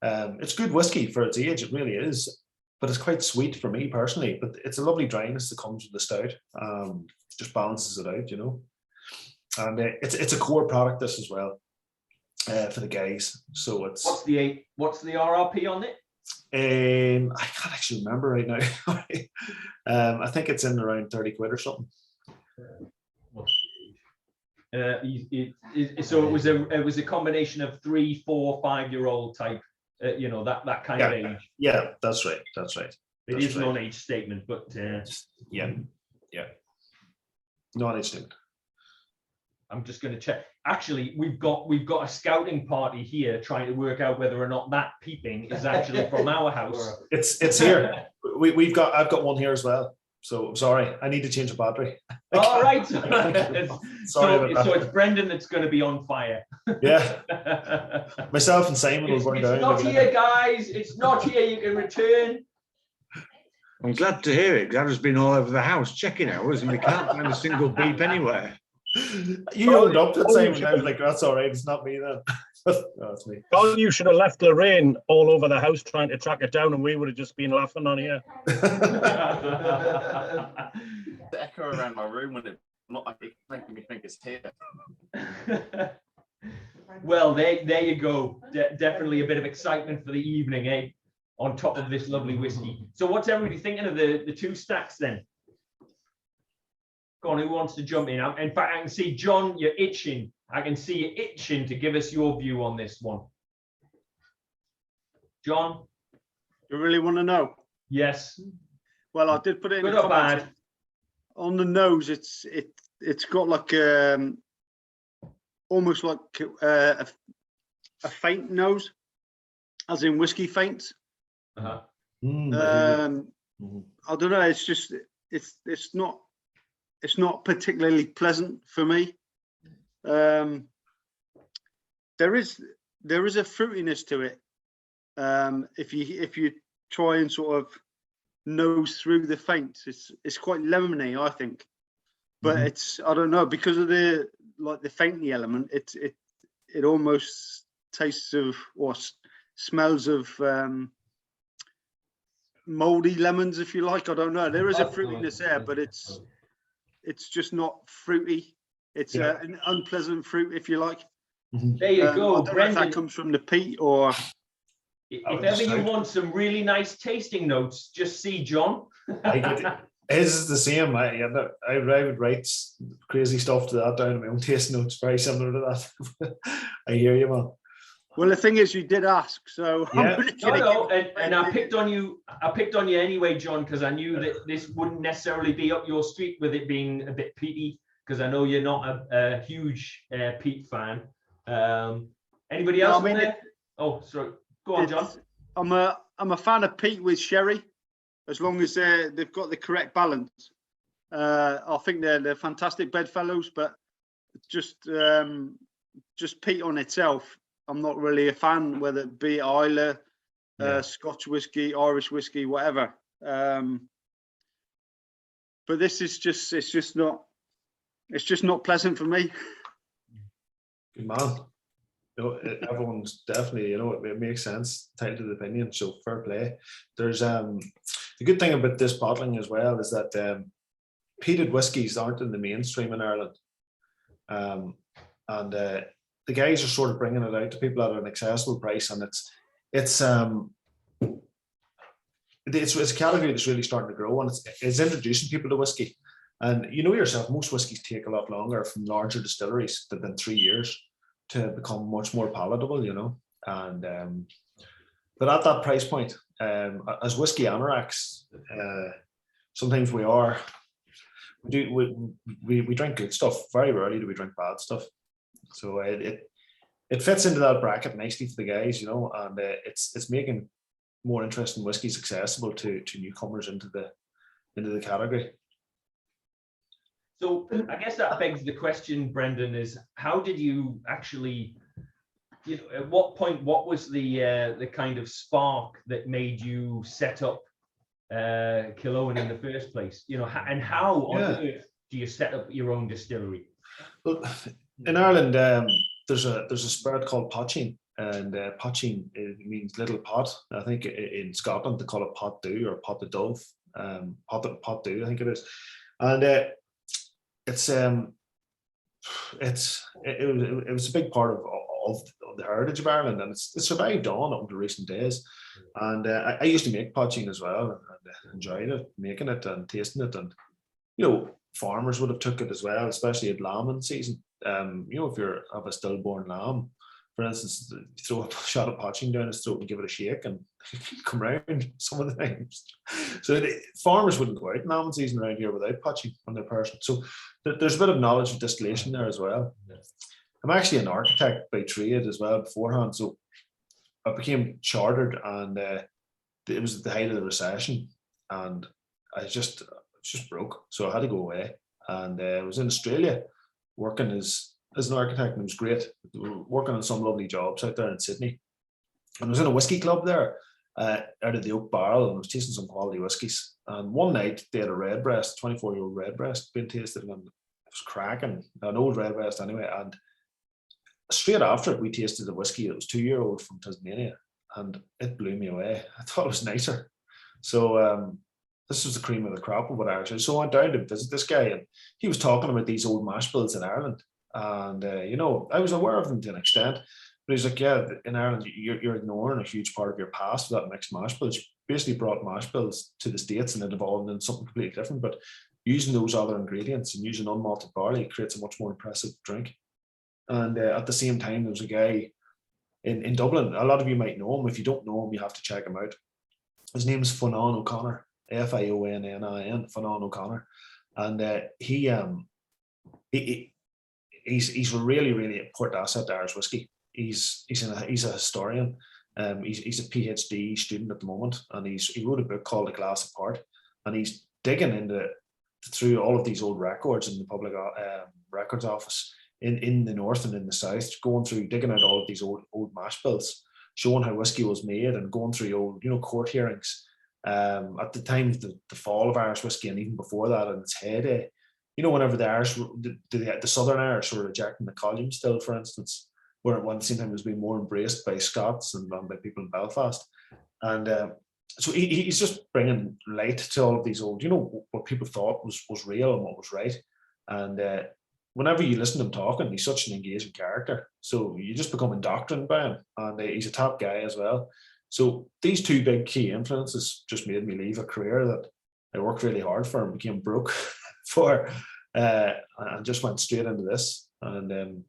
[SPEAKER 4] it's good whiskey for its age, it really is, but it's quite sweet for me personally. But it's a lovely dryness that comes with the stout, just balances it out, you know. And it's a core product, this as well, for the guys. So it's
[SPEAKER 1] what's the RRP on it?
[SPEAKER 4] I can't actually remember right now. I think it's in around 30 quid or something.
[SPEAKER 1] So it was a combination of 3, 4, 5-year-old type, that kind of age.
[SPEAKER 4] Yeah, that's right.
[SPEAKER 1] It is non-age statement, but
[SPEAKER 4] yeah, non-age statement.
[SPEAKER 1] I'm just going to check. Actually, we've got a scouting party here trying to work out whether or not that peeping is actually from our house.
[SPEAKER 4] It's here. I've got one here as well. So I'm sorry, I need to change the battery.
[SPEAKER 1] All right.
[SPEAKER 4] Sorry
[SPEAKER 1] so it's Brendan that's going to be on fire.
[SPEAKER 4] Yeah. Myself and Simon will burn down.
[SPEAKER 1] It's not here, guys. It's not here. You can return.
[SPEAKER 5] I'm glad to hear it, because I've just been all over the house checking ours, and we can't find a single beep anywhere.
[SPEAKER 4] You owned up to it, Simon. I was like, that's all right. It's not me then. No, it's me.
[SPEAKER 10] Well, you should have left Lorraine all over the house trying to track it down, and we would have just been laughing on here.
[SPEAKER 7] The echo around my room when it's not making me think it's here.
[SPEAKER 1] Well, there you go. Definitely a bit of excitement for the evening, eh? On top of this lovely whiskey. So what's everybody thinking of the two stacks then? Go on, who wants to jump in? In fact, I can see, John, you're itching. I can see you itching to give us your view on this one. John?
[SPEAKER 11] You really want to know?
[SPEAKER 1] Yes.
[SPEAKER 11] Well, I did put it in
[SPEAKER 1] Good
[SPEAKER 11] the
[SPEAKER 1] or
[SPEAKER 11] comments.
[SPEAKER 1] bad?
[SPEAKER 11] On the nose, it's got like almost like a faint nose, as in whiskey faint.
[SPEAKER 1] Uh-huh.
[SPEAKER 11] I don't know. It's just it's not particularly pleasant for me. There is a fruitiness to it. If you try and sort of nose through the faint, it's quite lemony, I think. But it's, I don't know, because of the fainty element, it almost tastes of, or smells of moldy lemons, if you like. I don't know. There is a fruitiness there, but it's just not fruity. It's an unpleasant fruit, if you like.
[SPEAKER 1] There you go,
[SPEAKER 11] I don't know if that comes from the peat or.
[SPEAKER 1] If ever you want some really nice tasting notes, just see John.
[SPEAKER 4] His is the same. I would write crazy stuff to that down in my own taste notes, very similar to that. I hear you, man.
[SPEAKER 11] Well, the thing is, you did ask, so
[SPEAKER 4] yeah.
[SPEAKER 1] And I picked on you. I picked on you anyway, John, because I knew that this wouldn't necessarily be up your street with it being a bit peaty. Because I know you're not a huge peat fan. Anybody else?
[SPEAKER 11] No, I mean,
[SPEAKER 1] oh, sorry. Go on, John.
[SPEAKER 11] I'm a fan of peat with sherry, as long as they've got the correct balance. I think they're fantastic bedfellows, but just peat on itself, I'm not really a fan, whether it be Islay, Scotch whiskey, Irish whiskey, whatever. But this is just, it's just not It's just not pleasant for me.
[SPEAKER 4] Good man. Everyone's definitely, it makes sense. Entitled to the opinion, so fair play. There's the good thing about this bottling as well is that peated whiskies aren't in the mainstream in Ireland, and the guys are sort of bringing it out to people at an accessible price, and it's a category that's really starting to grow, and it's introducing people to whiskey. And you know yourself, most whiskies take a lot longer from larger distilleries than 3 years to become much more palatable, and but at that price point, as whiskey anoraks, sometimes we drink good stuff. Very rarely do we drink bad stuff, so it fits into that bracket nicely for the guys, and it's making more interesting whiskies accessible to newcomers into the category.
[SPEAKER 1] So I guess that begs the question, Brendan, is how did you actually, at what point, what was the kind of spark that made you set up Killowen in the first place? And how on earth do you set up your own distillery?
[SPEAKER 4] Well, in Ireland, there's a spirit called poaching, and poaching, it means little pot. I think in Scotland they call it pot do or pot de dove, pot do, I think it is, and it was a big part of the heritage of Ireland, and it's survived on up to recent days. And I used to make poaching as well, and enjoyed it, making it and tasting it. And farmers would have took it as well, especially at lambing season. If you have a stillborn lamb, for instance, you throw a shot of poaching down his throat and give it a shake, and come round some of the times. So farmers wouldn't go out in lambing season around here without poaching on their person. So there's a bit of knowledge of distillation there as well. I'm actually an architect by trade as well beforehand, so I became chartered, and it was at the height of the recession, and I just broke, so I had to go away, and I was in Australia working as an architect, and it was great, working on some lovely jobs out there in Sydney. And I was in a whiskey club there out of the Oak Barrel, and I was tasting some quality whiskies. And one night they had a redbreast, 24-year-old redbreast being tasted, and it was cracking, an old redbreast anyway. And straight after it, we tasted a whiskey that was 2-year-old from Tasmania, and it blew me away. I thought it was nicer. So this was the cream of the crop of what Irish is. So I went down to visit this guy, and he was talking about these old mash bills in Ireland. And I was aware of them to an extent, but he's like, yeah, in Ireland you're ignoring a huge part of your past with that mixed mash bills. You basically brought mash bills to the States, and it evolved into something completely different, but using those other ingredients and using unmalted barley creates a much more impressive drink. And at the same time, there was a guy in Dublin. A lot of you might know him. If you don't know him, you have to check him out. His name's Fionnán O'Connor, Fionnin, Fionnán O'Connor, and he's a really, really important asset to Irish whiskey. He's a historian. He's a PhD student at the moment, and he wrote a book called A Glass Apart, and he's digging through all of these old records in the public records office in the north and in the south, going through digging out all of these old mash bills, showing how whiskey was made, and going through old court hearings at the time of the fall of Irish whiskey, and even before that in its heyday. Whenever the Irish, the Southern Irish were rejecting the column still, for instance, where at one same time it was being more embraced by Scots and by people in Belfast. And so he's just bringing light to all of these old, what people thought was real and what was right. And whenever you listen to him talking, he's such an engaging character. So you just become indoctrinated by him. And he's a top guy as well. So these two big key influences just made me leave a career that I worked really hard for and became broke for, and just went straight into this. And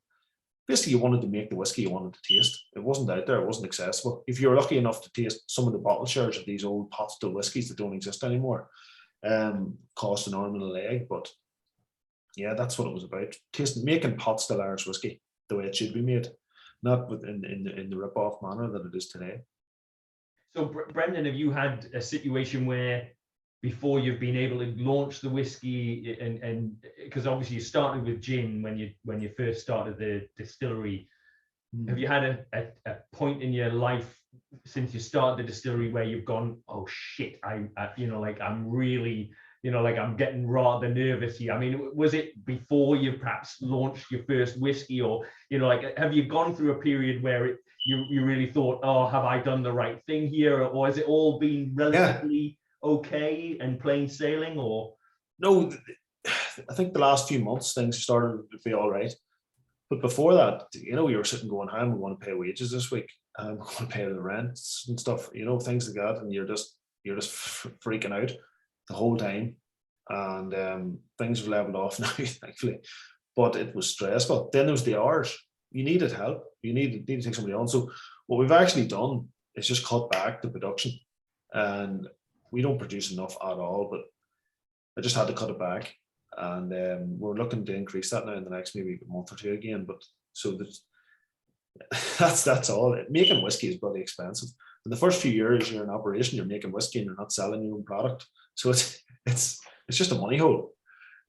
[SPEAKER 4] basically, you wanted to make the whiskey you wanted to taste. It wasn't out there, it wasn't accessible. If you were lucky enough to taste some of the bottle shares of these old pot still whiskies that don't exist anymore, cost an arm and a leg. But yeah, that's what it was about. Making pot still Irish whiskey the way it should be made, not in the rip-off manner that it is today.
[SPEAKER 1] So Brendan, have you had a situation where before you've been able to launch the whiskey, and because obviously you started with gin when you first started the distillery, have you had a point in your life since you started the distillery where you've gone, oh shit, I'm really you know, like I'm getting rather nervous here. I mean, was it before you perhaps launched your first whiskey, or, you know, like, have you gone through a period where you really thought, oh, have I done the right thing here? Or has it all been relatively okay and plain sailing, or?
[SPEAKER 4] No, I think the last few months things started to be all right. But before that, you know, you were sitting going, "How am I going to pay wages this week? I'm going to pay the rents and stuff," you know, things like that, and you're just freaking out the whole time. And things have leveled off now, thankfully. But it was stressful. Then there was the hours. You needed help. You need to take somebody on. So what we've actually done is just cut back the production, and we don't produce enough at all. But I just had to cut it back, and we're looking to increase that now in the next maybe month or two again. But so that's all. Making whiskey is bloody expensive. In the first few years you're in operation, you're making whiskey and you're not selling your own product, so it's just a money hole.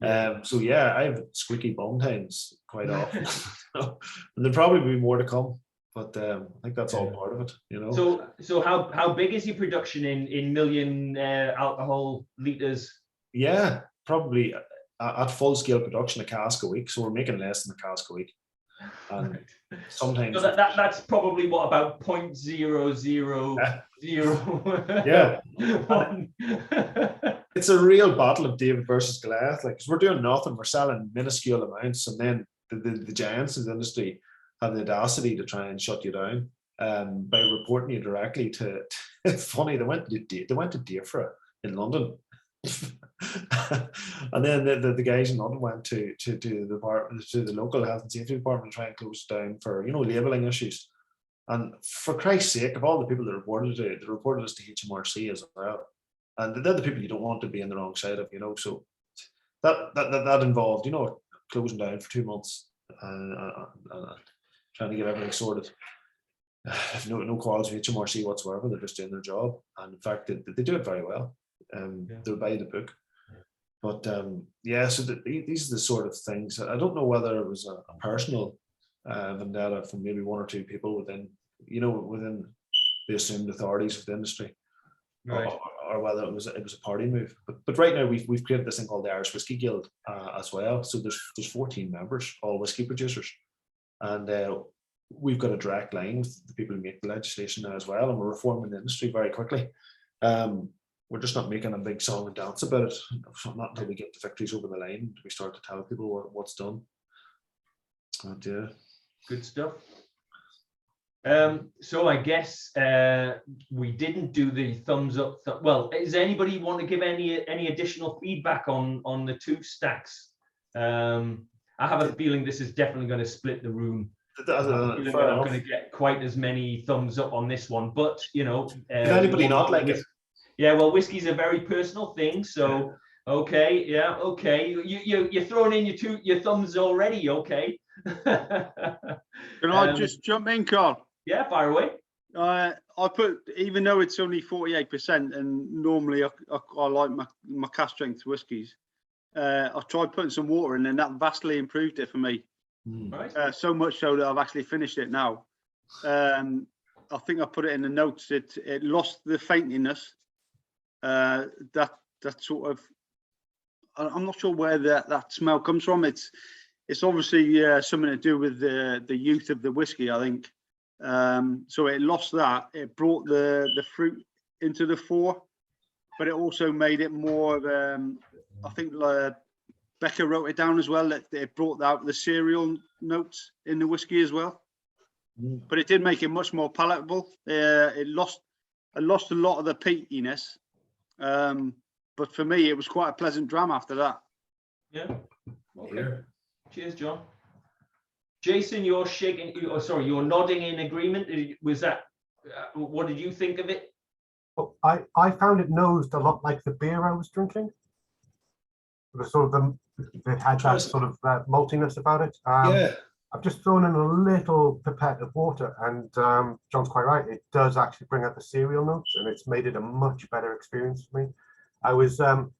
[SPEAKER 4] So yeah, I have squeaky bum times quite often, and there'll probably be more to come. But I think that's all part of it, you know.
[SPEAKER 1] So how big is your production in million alcohol liters?
[SPEAKER 4] Yeah, probably at full scale production, a cask a week. So we're making less than a cask a week. And sometimes
[SPEAKER 1] so that's probably what, about 0.0001.
[SPEAKER 4] It's a real battle of David versus Goliath. Like, 'cause we're doing nothing, we're selling minuscule amounts, and then the giants in the industry have the audacity to try and shut you down by reporting you directly to. It's funny, they went to DEFRA in London. And then the guys in London went to the local health and safety department to try and close it down for, you know, labelling issues. And for Christ's sake, of all the people that reported it, they reported us to HMRC as well. And they're the people you don't want to be on the wrong side of, you know. So that involved, you know, closing down for 2 months and trying to get everything sorted. No quarrels with HMRC whatsoever. They're just doing their job, and in fact, they do it very well. They're by the book. But yeah, so these are the sort of things. I don't know whether it was a personal vendetta from maybe one or two people within the assumed authorities of the industry,
[SPEAKER 1] right,
[SPEAKER 4] or whether it was a party move. But right now we've created this thing called the Irish Whiskey Guild as well. So there's 14 members, all whiskey producers, and we've got a direct line with the people who make the legislation now as well, and we're reforming the industry very quickly. We're just not making a big song and dance about it. Not until we get the victories over the line do we start to tell people what's done. But yeah,
[SPEAKER 1] good stuff. So I guess we didn't do the thumbs up. Well, does anybody want to give any additional feedback on the two stacks? I have a feeling this is definitely going to split the room. We're not going to get quite as many thumbs up on this one, but you know,
[SPEAKER 4] did anybody not like it?
[SPEAKER 1] Yeah, well, whiskey's a very personal thing, so okay, yeah, okay. You're throwing in your thumbs already, okay.
[SPEAKER 11] Can I just jump in, Carl?
[SPEAKER 1] Yeah, fire away.
[SPEAKER 11] I put, even though it's only 48%, and normally I like my cask strength whiskies, I've tried putting some water in, and that vastly improved it for me.
[SPEAKER 1] Right.
[SPEAKER 11] So much so that I've actually finished it now. I think I put it in the notes. It lost the faintiness. That sort of, I'm not sure where that smell comes from. It's obviously something to do with the youth of the whiskey, I think. So it lost that. It brought the fruit into the fore, but it also made it more of I think Becca wrote it down as well, that it brought out the cereal notes in the whiskey as well. But it did make it much more palatable. It lost a lot of the peatiness. But for me, it was quite a pleasant dram after that.
[SPEAKER 1] Yeah. Okay. Cheers, John. Jason, you're shaking. Oh, sorry, you're nodding in agreement. Was that? What did you think of it?
[SPEAKER 12] Oh, I found it nosed a lot like the beer I was drinking. It was sort of it had that sort of maltiness about it.
[SPEAKER 4] Yeah.
[SPEAKER 12] I've just thrown in a little pipette of water, and John's quite right. It does actually bring out the cereal notes, and it's made it a much better experience for me. I was going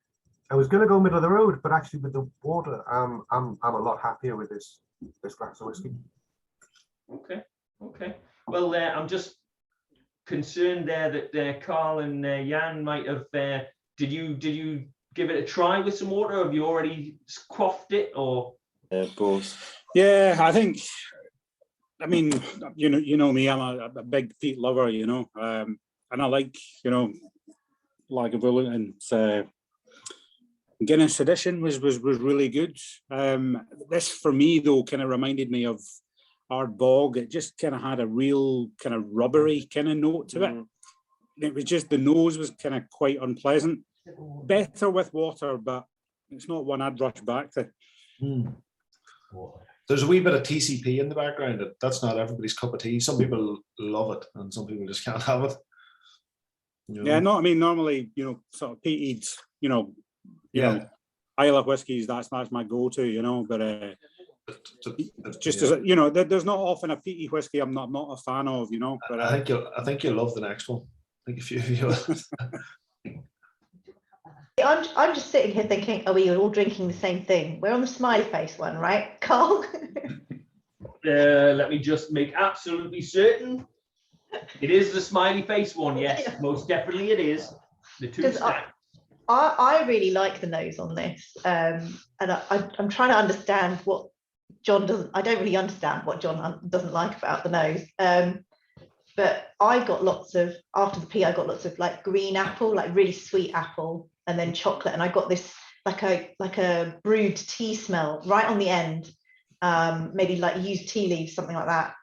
[SPEAKER 12] to go middle of the road, but actually with the water, I'm a lot happier with this glass of whiskey.
[SPEAKER 1] Okay. Well, I'm just concerned there that Carl and Jan might have. Did you give it a try with some water? Have you already quaffed it, or?
[SPEAKER 5] Yeah, of course.
[SPEAKER 10] Yeah, I think. I mean, you know me. I'm a big peat lover, and I like, Lagavulin, and Guinness edition was really good. This for me though kind of reminded me of Ard Bog. It just kind of had a real kind of rubbery kind of note to it. It was just, the nose was kind of quite unpleasant. Better with water, but it's not one I'd rush back to.
[SPEAKER 4] There's a wee bit of TCP in the background. That's not everybody's cup of tea. Some people love it, and some people just can't have it.
[SPEAKER 10] Yeah, no, I mean, normally, sort of peated, Isle whiskies, that's my go-to, but just as there's not often a peaty whiskey I'm not a fan of, but
[SPEAKER 4] I think you'll love the next one. I think a few of you.
[SPEAKER 3] I'm just sitting here thinking, are we all drinking the same thing? We're on the smiley face one, right, Carl?
[SPEAKER 1] Let me just make absolutely certain. It is the smiley face one, yes, most definitely it is. The two stack.
[SPEAKER 3] I really like the nose on this, and I'm trying to understand what John doesn't. I don't really understand what John doesn't like about the nose. But I got lots of, after the pea, I got lots of like green apple, like really sweet apple, and then chocolate, and I got this like a brewed tea smell right on the end, maybe like used tea leaves, something like that.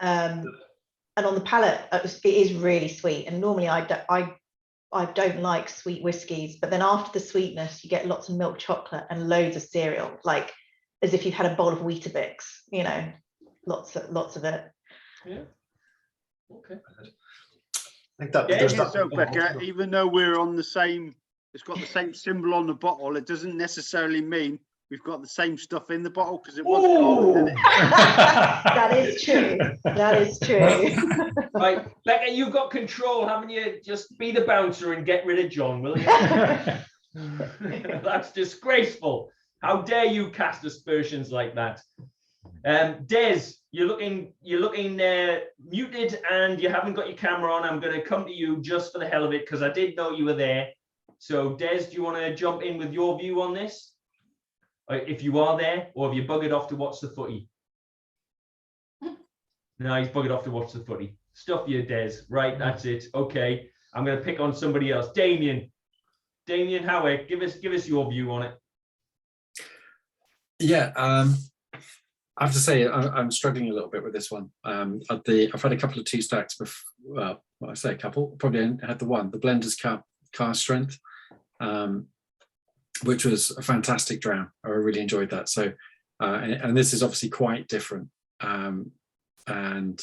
[SPEAKER 3] And on the palate, it is really sweet. And normally I don't like sweet whiskies, but then after the sweetness, you get lots of milk chocolate and loads of cereal, like as if you've had a bowl of Weetabix, lots of it.
[SPEAKER 1] Yeah. Okay.
[SPEAKER 11] I think that so, Becca, even though we're on the same, it's got the same symbol on the bottle, it doesn't necessarily mean we've got the same stuff in the bottle, because it was cold, isn't it?
[SPEAKER 3] That is true. That is true.
[SPEAKER 1] Right, Becca, you've got control, haven't you? Just be the bouncer and get rid of John, will you? That's disgraceful. How dare you cast aspersions like that? Des, you're looking muted and you haven't got your camera on. I'm going to come to you just for the hell of it, because I did know you were there. So, Des, do you want to jump in with your view on this? If you are there, or have you buggered off to watch the footy? No, he's buggered off to watch the footy. Stuff you, Des. Right, that's it. Okay, I'm going to pick on somebody else. Damien Howard, give us your view on it.
[SPEAKER 13] Yeah, I have to say I'm struggling a little bit with this one. I've had a couple of two stacks before. Well, I say a couple. Probably had the one, the Blender's Car Strength, which was a fantastic dram. I really enjoyed that. So, and this is obviously quite different. And I'm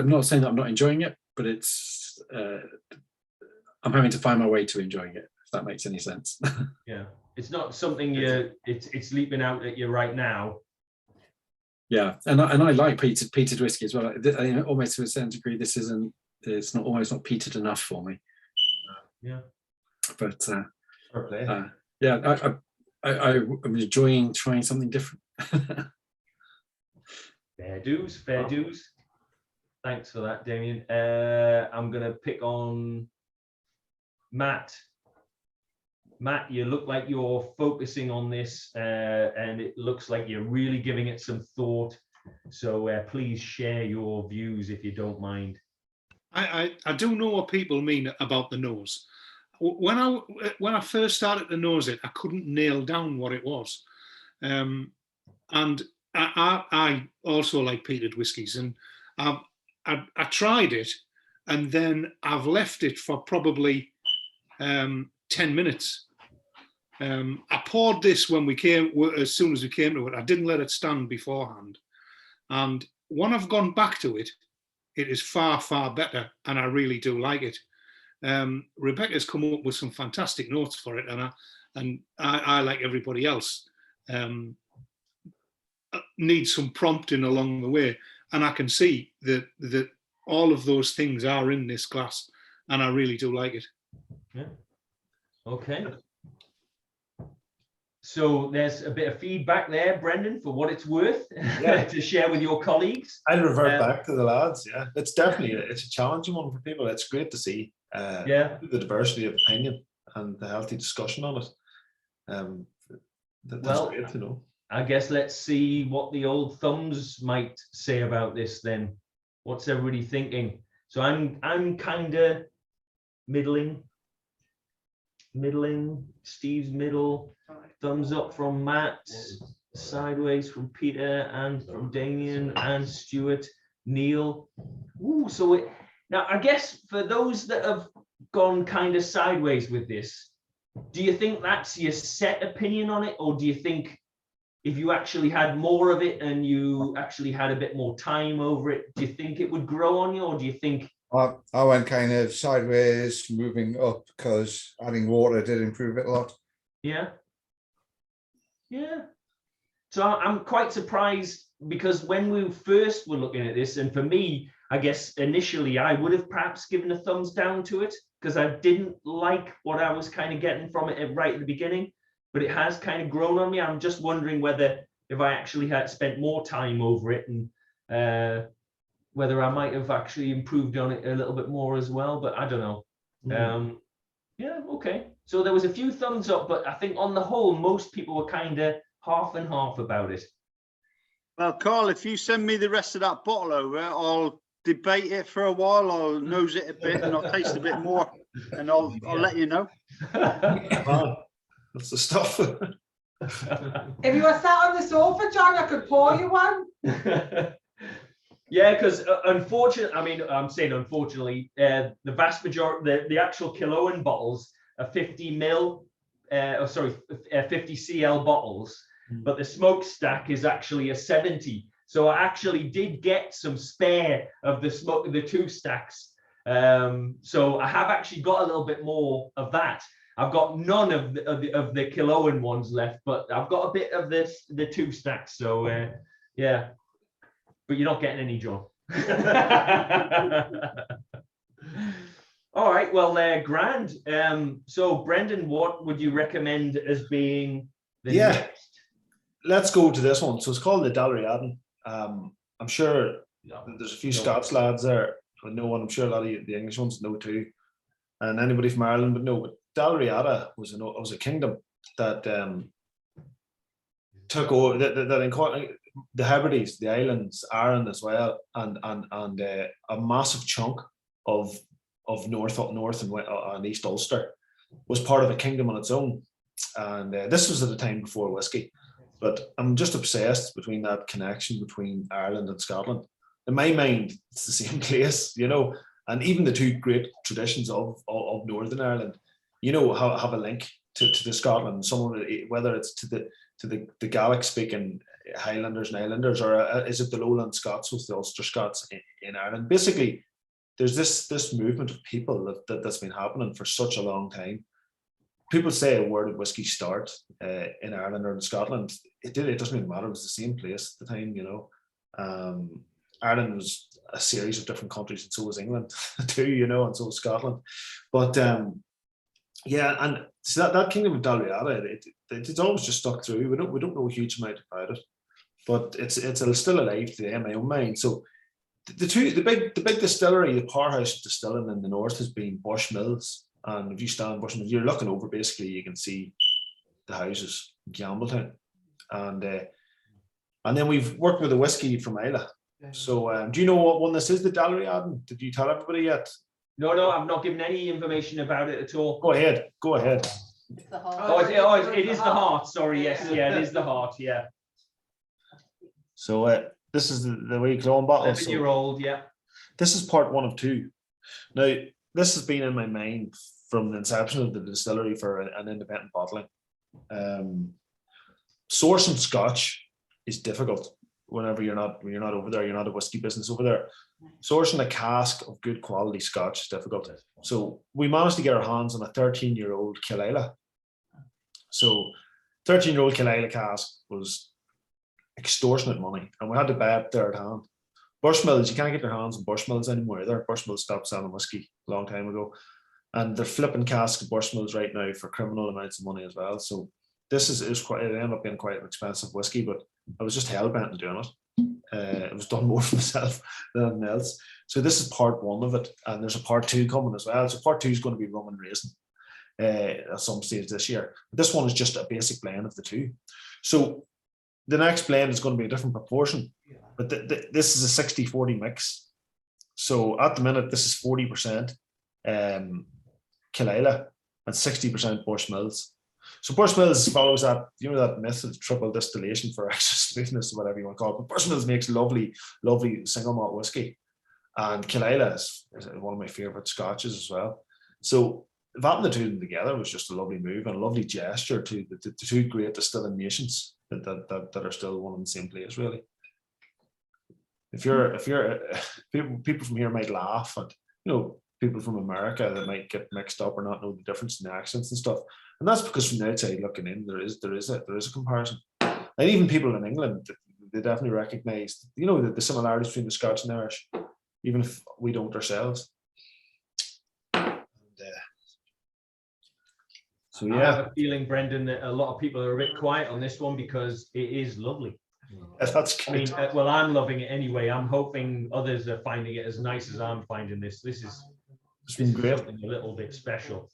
[SPEAKER 13] not saying that I'm not enjoying it, but it's I'm having to find my way to enjoying it, if that makes any sense.
[SPEAKER 1] Yeah, it's not something it's leaping out at you right now.
[SPEAKER 13] Yeah, and I like peated whiskey as well. I almost to a certain degree, it's almost not peated enough for me.
[SPEAKER 1] Yeah,
[SPEAKER 13] but yeah, I'm enjoying trying something different.
[SPEAKER 1] Fair dues. Thanks for that, Damien. I'm gonna pick on Matt. Matt, you look like you're focusing on this, and it looks like you're really giving it some thought. So please share your views if you don't mind.
[SPEAKER 14] I do know what people mean about the nose. When I first started to nose it, I couldn't nail down what it was, and I also like peated whiskies, and I tried it, and then I've left it for probably 10 minutes. I poured this as soon as we came to it. I didn't let it stand beforehand, and when I've gone back to it, it is far, far better, and I really do like it. Rebecca's come up with some fantastic notes for it, and I like everybody else, need some prompting along the way, and I can see that all of those things are in this glass, and I really do like it.
[SPEAKER 1] Yeah. Okay. So there's a bit of feedback there, Brendan, for what it's worth, to share with your colleagues.
[SPEAKER 4] I'll revert back to the lads. Yeah, it's definitely it's a challenging one for people. It's great to see. The diversity of opinion. and the healthy discussion on it. That's
[SPEAKER 1] Well,
[SPEAKER 4] great to know.
[SPEAKER 1] I guess let's see what the old thumbs might say about this then. What's everybody thinking? So I'm kind of middling. Steve's middle. Thumbs up from Matt. Sideways from Peter and from Damien and Stuart. Neil. Ooh, so now I guess for those that have gone kind of sideways with this, do you think that's your set opinion on it, or do you think if you actually had more of it and you actually had a bit more time over it, do you think it would grow on you, or do you think?
[SPEAKER 2] I went kind of sideways, moving up, because adding water did improve it a lot.
[SPEAKER 1] Yeah. So I'm quite surprised, because when we first were looking at this, and for me, I guess initially I would have perhaps given a thumbs down to it, because I didn't like what I was kind of getting from it right at the beginning, but it has kind of grown on me. I'm just wondering whether if I actually had spent more time over it, and whether I might have actually improved on it a little bit more as well, but I don't know. Yeah, okay. So there was a few thumbs up, but I think on the whole, most people were kind of half and half about it.
[SPEAKER 11] Well, Carl, if you send me the rest of that bottle over, I'll debate it for a while. I'll nose it a bit and I'll taste a bit more, and I'll let you know.
[SPEAKER 4] That's the stuff.
[SPEAKER 6] If you were sat on the sofa, John, I could pour you one.
[SPEAKER 1] Yeah, because unfortunately, I mean, I'm saying unfortunately, the vast majority, the actual Killowen bottles are 50 ml, 50 cl bottles, but the smokestack is actually a 70. So I actually did get some spare of the two stacks. So I have actually got a little bit more of that. I've got none of the Killowen ones left, but I've got a bit of the two stacks. So yeah. But you're not getting any, John. All right, well, grand. So, Brendan, what would you recommend as being the next?
[SPEAKER 4] Let's go to this one. So it's called the Dalriadan. I'm sure there's a few Scots lads there who know one. I'm sure a lot of the English ones know too, and anybody from Ireland would know. But Dalriada was a kingdom that took over the Hebrides, the islands, Arran as well, and a massive chunk of north up north and East Ulster was part of a kingdom on its own. And this was at the time before whiskey. But I'm just obsessed between that connection between Ireland and Scotland. In my mind, it's the same place, you know, and even the two great traditions of Northern Ireland, you know, have a link to Scotland. Someone, whether it's to the Gaelic speaking Highlanders and Islanders, or is it the Lowland Scots with the Ulster Scots in Ireland? Basically, there's this movement of people that's been happening for such a long time. People say, where did whiskey start in Ireland or in Scotland? It doesn't even matter. It was the same place at the time, you know. Ireland was a series of different countries, and so was England too, you know, and so was Scotland. But yeah, and so that kingdom of Dalriada, it's always just stuck through. We don't know a huge amount about it, but it's still alive today in my own mind. So the big distillery, the powerhouse of distilling in the north has been Bushmills. And if you stand Bushmills, you're looking over, basically you can see the houses in Campbelltown. And then we've worked with a whiskey from Islay. So do you know what one this is, the Dalriadan? Did you tell everybody yet?
[SPEAKER 1] No, I'm not giving any information about it at all.
[SPEAKER 4] Go ahead.
[SPEAKER 6] It's the heart.
[SPEAKER 1] It is the heart. Sorry, yes, yeah, it is the heart. Yeah.
[SPEAKER 4] So this is the wee Killowen bottle.
[SPEAKER 1] 7-year-old, yeah.
[SPEAKER 4] This is part 1 of 2. Now this has been in my mind from the inception of the distillery for an independent bottling. Sourcing Scotch is difficult whenever you're not over there. You're not a whiskey business over there. Sourcing a cask of good quality Scotch is difficult. So we managed to get our hands on a 13-year-old Killayla. So 13-year-old Killayla cask was extortionate money, and we had to buy it third hand. Bushmills, you can't get your hands on Bushmills anymore either. Bushmills stopped selling whiskey a long time ago, and they're flipping casks of Bushmills right now for criminal amounts of money as well. So this it ended up being quite an expensive whiskey, but I was just hell-bent on doing it. It was done more for myself than anything else. So this is part 1 of it, and there's a part 2 coming as well. So part 2 is going to be rum and raisin. at some stage this year. This one is just a basic blend of the two. So the next blend is going to be a different proportion, but this is a 60-40 mix. So at the minute, this is 40% Killela and 60% Bushmills. So Bushmills follows that, you know, that myth of triple distillation for extra smoothness, or whatever you want to call it. But Bushmills makes lovely single malt whiskey, and Killela is one of my favourite scotches as well. So having the two of them together was just a lovely move and a lovely gesture to the two great distilling nations that are still one in the same place, really. If you're people from here might laugh at, you know, people from America that might get mixed up or not know the difference in the accents and stuff, and that's because from the outside looking in, there is a comparison. And even people in England, they definitely recognise, you know, the similarities between the Scots and Irish, even if we don't ourselves. So yeah,
[SPEAKER 1] I have a feeling, Brendan, that a lot of people are a bit quiet on this one because it is lovely.
[SPEAKER 4] That's
[SPEAKER 1] good. I mean, well, I'm loving it anyway. I'm hoping others are finding it as nice as I'm finding this. This is
[SPEAKER 4] great.
[SPEAKER 1] Something a little bit special.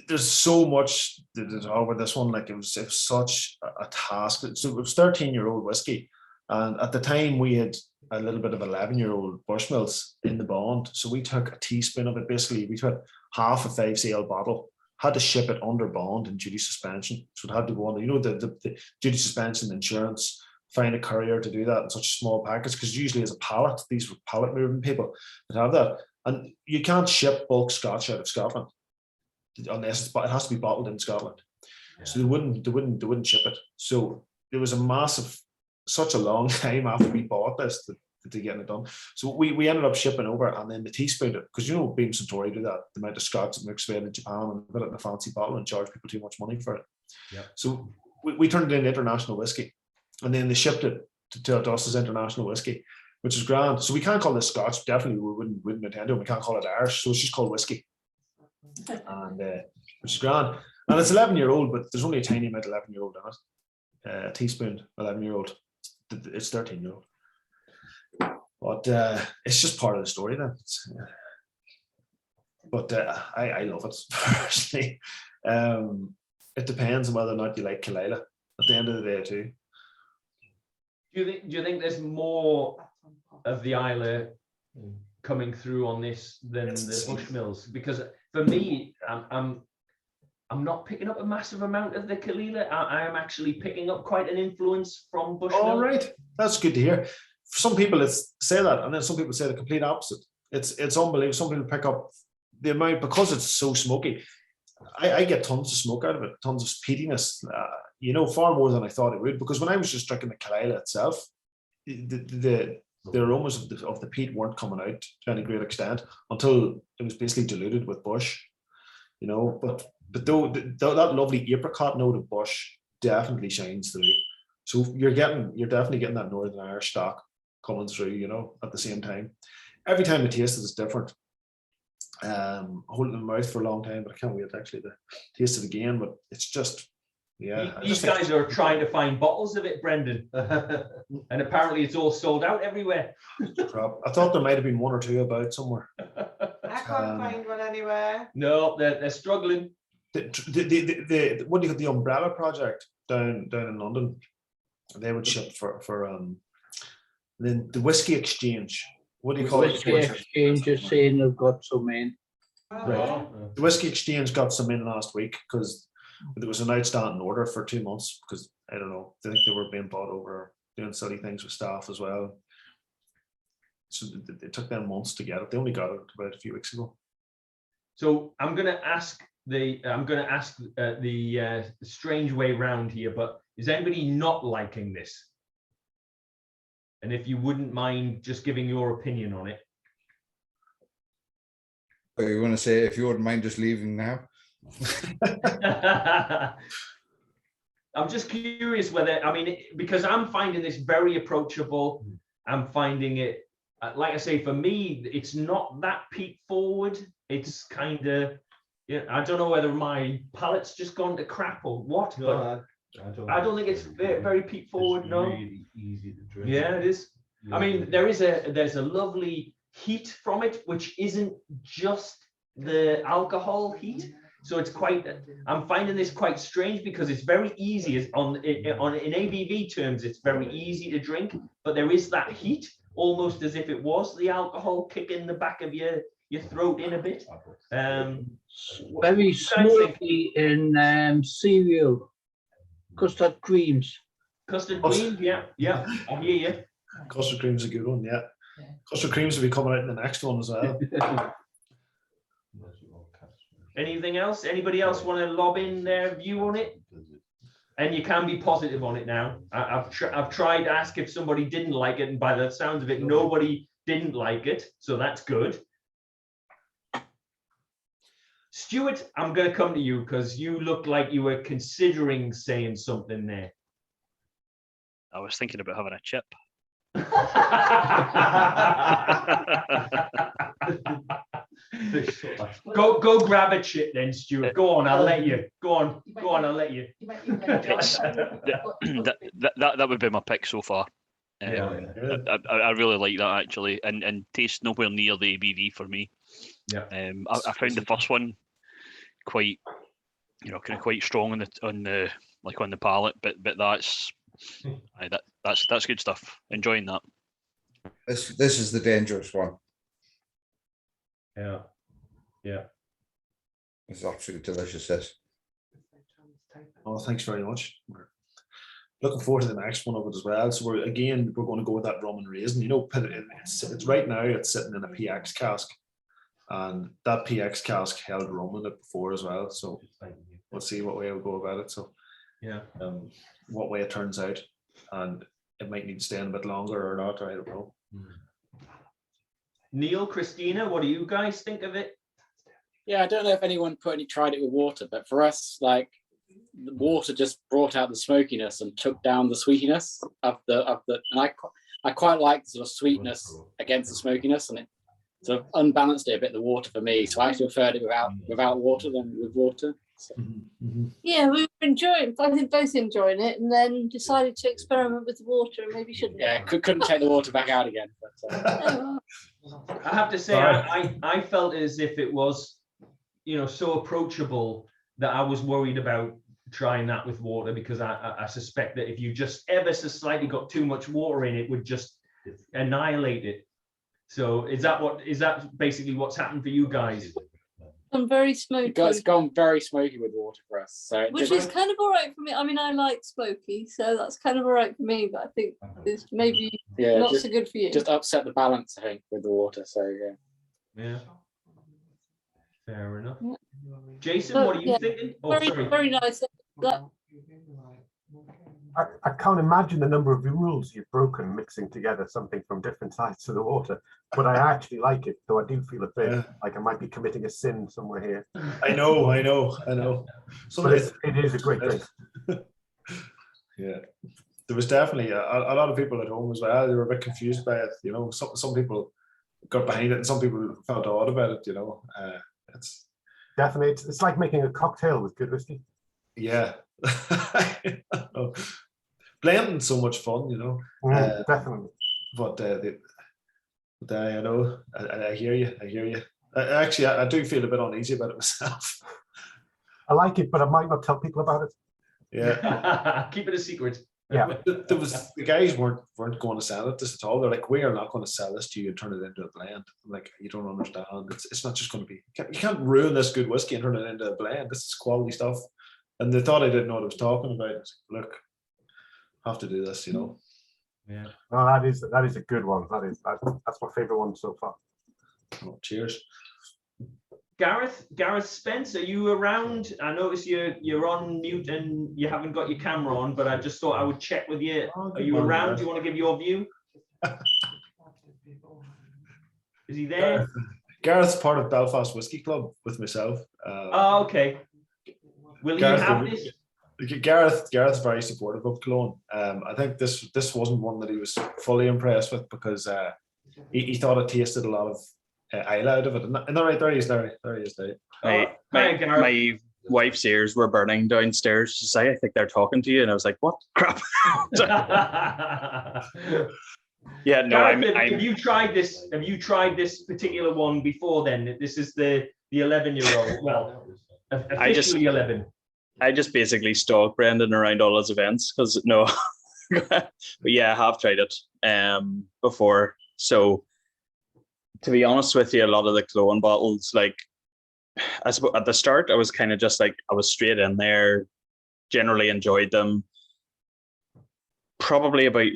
[SPEAKER 4] There's so much over this one. Like it was such a task. So it was 13-year-old whiskey, and at the time we had a little bit of 11-year-old Bushmills in the bond. So we took a teaspoon of it. Basically, we took half a 5cl bottle, had to ship it under bond and duty suspension. So it had to go under, you know, the duty suspension, insurance, find a courier to do that in such a small package, because usually as a pallet, these were pallet moving people that have that. And you can't ship bulk Scotch out of Scotland unless it has to be bottled in Scotland. Yeah. So they wouldn't ship it. So there was such a long time after we bought this to get it done. So we ended up shipping over, and then the teaspoon, because you know Beam Suntory do that, the amount of Scotch that mixed in Japan and put it in a fancy bottle and charge people too much money for it. Yeah. So we turned it into international whiskey, and then they shipped it to us as international whiskey, which is grand. So we can't call this Scotch. Definitely we wouldn't intend to. We can't call it Irish, so it's just called whiskey, and which is grand. And it's 11-year-old, but there's only a tiny amount of 11-year-old in it. A teaspoon, 11-year-old. It's 13-year-old. But it's just part of the story then. But I love it personally. It depends on whether or not you like Killela at the end of the day too.
[SPEAKER 1] Do you think there's more of the Islay coming through on this than the Bushmills? Because for me, I'm not picking up a massive amount of the Killela. I am actually picking up quite an influence from Bushmill.
[SPEAKER 4] All right, that's good to hear. Some people say that, and then some people say the complete opposite. It's unbelievable. Some people pick up the amount, because it's so smoky. I get tons of smoke out of it, tons of peatiness. You know, far more than I thought it would. Because when I was just drinking the Killela itself, the aromas of the peat weren't coming out to any great extent until it was basically diluted with bush. You know, but though that lovely apricot note of bush definitely shines through. So you're definitely getting that Northern Irish stock coming through, you know, at the same time. Every time I taste it is different. Holding it in my mouth for a long time, but I can't wait actually to taste it again. But it's just, yeah.
[SPEAKER 1] These guys are trying to find bottles of it, Brendan, and apparently it's all sold out everywhere.
[SPEAKER 4] I thought there might have been one or two about somewhere.
[SPEAKER 6] I can't find one anywhere.
[SPEAKER 1] No, they're struggling.
[SPEAKER 4] What do you call the Umbrella Project down in London? They would ship for then the Whiskey Exchange. What do you call it?
[SPEAKER 15] Whiskey Exchange is saying they've got some in.
[SPEAKER 4] Right. The Whiskey Exchange got some in last week because there was an outstanding order for 2 months because I don't know, I think they were being bought over, doing silly things with staff as well. So it took them months to get it. They only got it about a few weeks ago.
[SPEAKER 1] So I'm going to ask the strange way round here, but is anybody not liking this? And if you wouldn't mind just giving your opinion on it.
[SPEAKER 2] You want to say if you wouldn't mind just leaving now?
[SPEAKER 1] I'm just curious whether, I mean, because I'm finding this very approachable. I'm finding it, like I say, for me, it's not that peat forward. It's kind of, yeah, I don't know whether my palate's just gone to crap or what, but I don't think it's very peat forward. No, really easy to drink. Yeah, it is. Yeah. I mean, there's a lovely heat from it, which isn't just the alcohol heat. So it's quite, I'm finding this quite strange because it's very easy in ABV terms, it's very easy to drink, but there is that heat, almost as if it was the alcohol kicking the back of your throat in a bit.
[SPEAKER 15] Very smoky in cereal, custard creams.
[SPEAKER 1] Custard creams, yeah, I hear you.
[SPEAKER 4] Custard cream's a good one, yeah. Custard creams will be coming out in the next one as well.
[SPEAKER 1] Anything else? Anybody else want to lob in their view on it? And you can be positive on it now. I've tried to ask if somebody didn't like it, and by the sounds of it, nobody didn't like it. So that's good. Stuart, I'm going to come to you because you look like you were considering saying something there.
[SPEAKER 8] I was thinking about having a chip.
[SPEAKER 1] Go grab a chip then, Stuart. Go on, I'll let you. Go on, I'll let you.
[SPEAKER 8] That would be my pick so far. I really like that actually, and tastes nowhere near the ABV for me.
[SPEAKER 1] Yeah.
[SPEAKER 8] I found the first one quite, kind of quite strong on the palate, but that's that's good stuff. Enjoying that.
[SPEAKER 2] This is the dangerous one.
[SPEAKER 1] Yeah.
[SPEAKER 2] It's absolutely delicious. This.
[SPEAKER 4] Oh, thanks very much. We're looking forward to the next one of it as well. So we're going to go with that rum and raisin. It's right now it's sitting in a PX cask, and that PX cask held rum in it before as well. So we'll see what way we'll go about it. So
[SPEAKER 1] yeah,
[SPEAKER 4] what way it turns out, and it might need to stay in a bit longer or not. I don't know.
[SPEAKER 1] Neil, Christina, what do you guys think of it?
[SPEAKER 16] Yeah, I don't know if anyone tried it with water, but for us, like, the water just brought out the smokiness and took down the sweetiness of the and I quite like the sort of sweetness against the smokiness, and it sort of unbalanced it a bit, the water for me. So I actually preferred it without water than with water. So.
[SPEAKER 17] Yeah, we were enjoying. I think both enjoying it, and then decided to experiment with the water, and maybe shouldn't.
[SPEAKER 16] Yeah, couldn't take the water back out again. But,
[SPEAKER 1] I have to say, I felt as if it was, so approachable that I was worried about trying that with water, because I suspect that if you just ever so slightly got too much water in, it would just annihilate it. So is that basically what's happened for you guys?
[SPEAKER 17] I'm very smoky.
[SPEAKER 16] It's gone very smoky with water for us. So
[SPEAKER 17] which is kind of all right for me. I mean, I like smoky, so that's kind of all right for me, but I think it's maybe not so good for you.
[SPEAKER 16] Just upset the balance, I think, with the water. So
[SPEAKER 1] yeah. Fair enough. Jason, what are you thinking? Oh,
[SPEAKER 17] very nice.
[SPEAKER 12] I can't imagine the number of rules you've broken mixing together something from different sides of the water, but I actually like it, though I do feel a bit like I might be committing a sin somewhere here.
[SPEAKER 4] I know. So
[SPEAKER 12] but it is a great drink.
[SPEAKER 4] Yeah, there was definitely a lot of people at home as well. They were a bit confused by it. Some people got behind it, and some people felt odd about it. It's
[SPEAKER 12] definitely it's like making a cocktail with good whiskey.
[SPEAKER 4] Yeah. Blending so much fun,
[SPEAKER 12] definitely.
[SPEAKER 4] But I hear you. Actually, I do feel a bit uneasy about it myself.
[SPEAKER 12] I like it, but I might not tell people about it.
[SPEAKER 4] Yeah.
[SPEAKER 1] Keep it a secret.
[SPEAKER 12] Yeah.
[SPEAKER 4] The guys weren't going to sell it this at all. They're like, we are not going to sell this to you and turn it into a blend. I'm like, you don't understand. It's not just going to be. You can't ruin this good whiskey and turn it into a blend. This is quality stuff. And they thought I didn't know what I was talking about. I was like, look, I have to do this,
[SPEAKER 1] Yeah.
[SPEAKER 12] No, that is a good one. That's my favorite one so far.
[SPEAKER 4] Oh, cheers.
[SPEAKER 1] Gareth Spence, are you around? I notice you're on mute and you haven't got your camera on, but I just thought I would check with you. Are you around? Do you want to give your view? Is he there?
[SPEAKER 4] Gareth's part of Belfast Whiskey Club with myself.
[SPEAKER 1] Oh, okay. Will
[SPEAKER 4] Gareth,
[SPEAKER 1] you have this?
[SPEAKER 4] Gareth's very supportive of Killowen. I think this wasn't one that he was fully impressed with, because he thought it tasted a lot of Isla out of it. And there he is.
[SPEAKER 7] My wife's ears were burning downstairs to say, I think they're talking to you, and I was like, what crap? Yeah, no.
[SPEAKER 1] Gareth, have you tried this? Have you tried this particular one before? Then this is the 11-year-old. Well, Officially 11.
[SPEAKER 18] I just basically stalk Brendan around all his events because no, but yeah, I have tried it before. So to be honest with you, a lot of the Killowen bottles, like I suppose at the start, I was kind of just like I was straight in there, generally enjoyed them. Probably about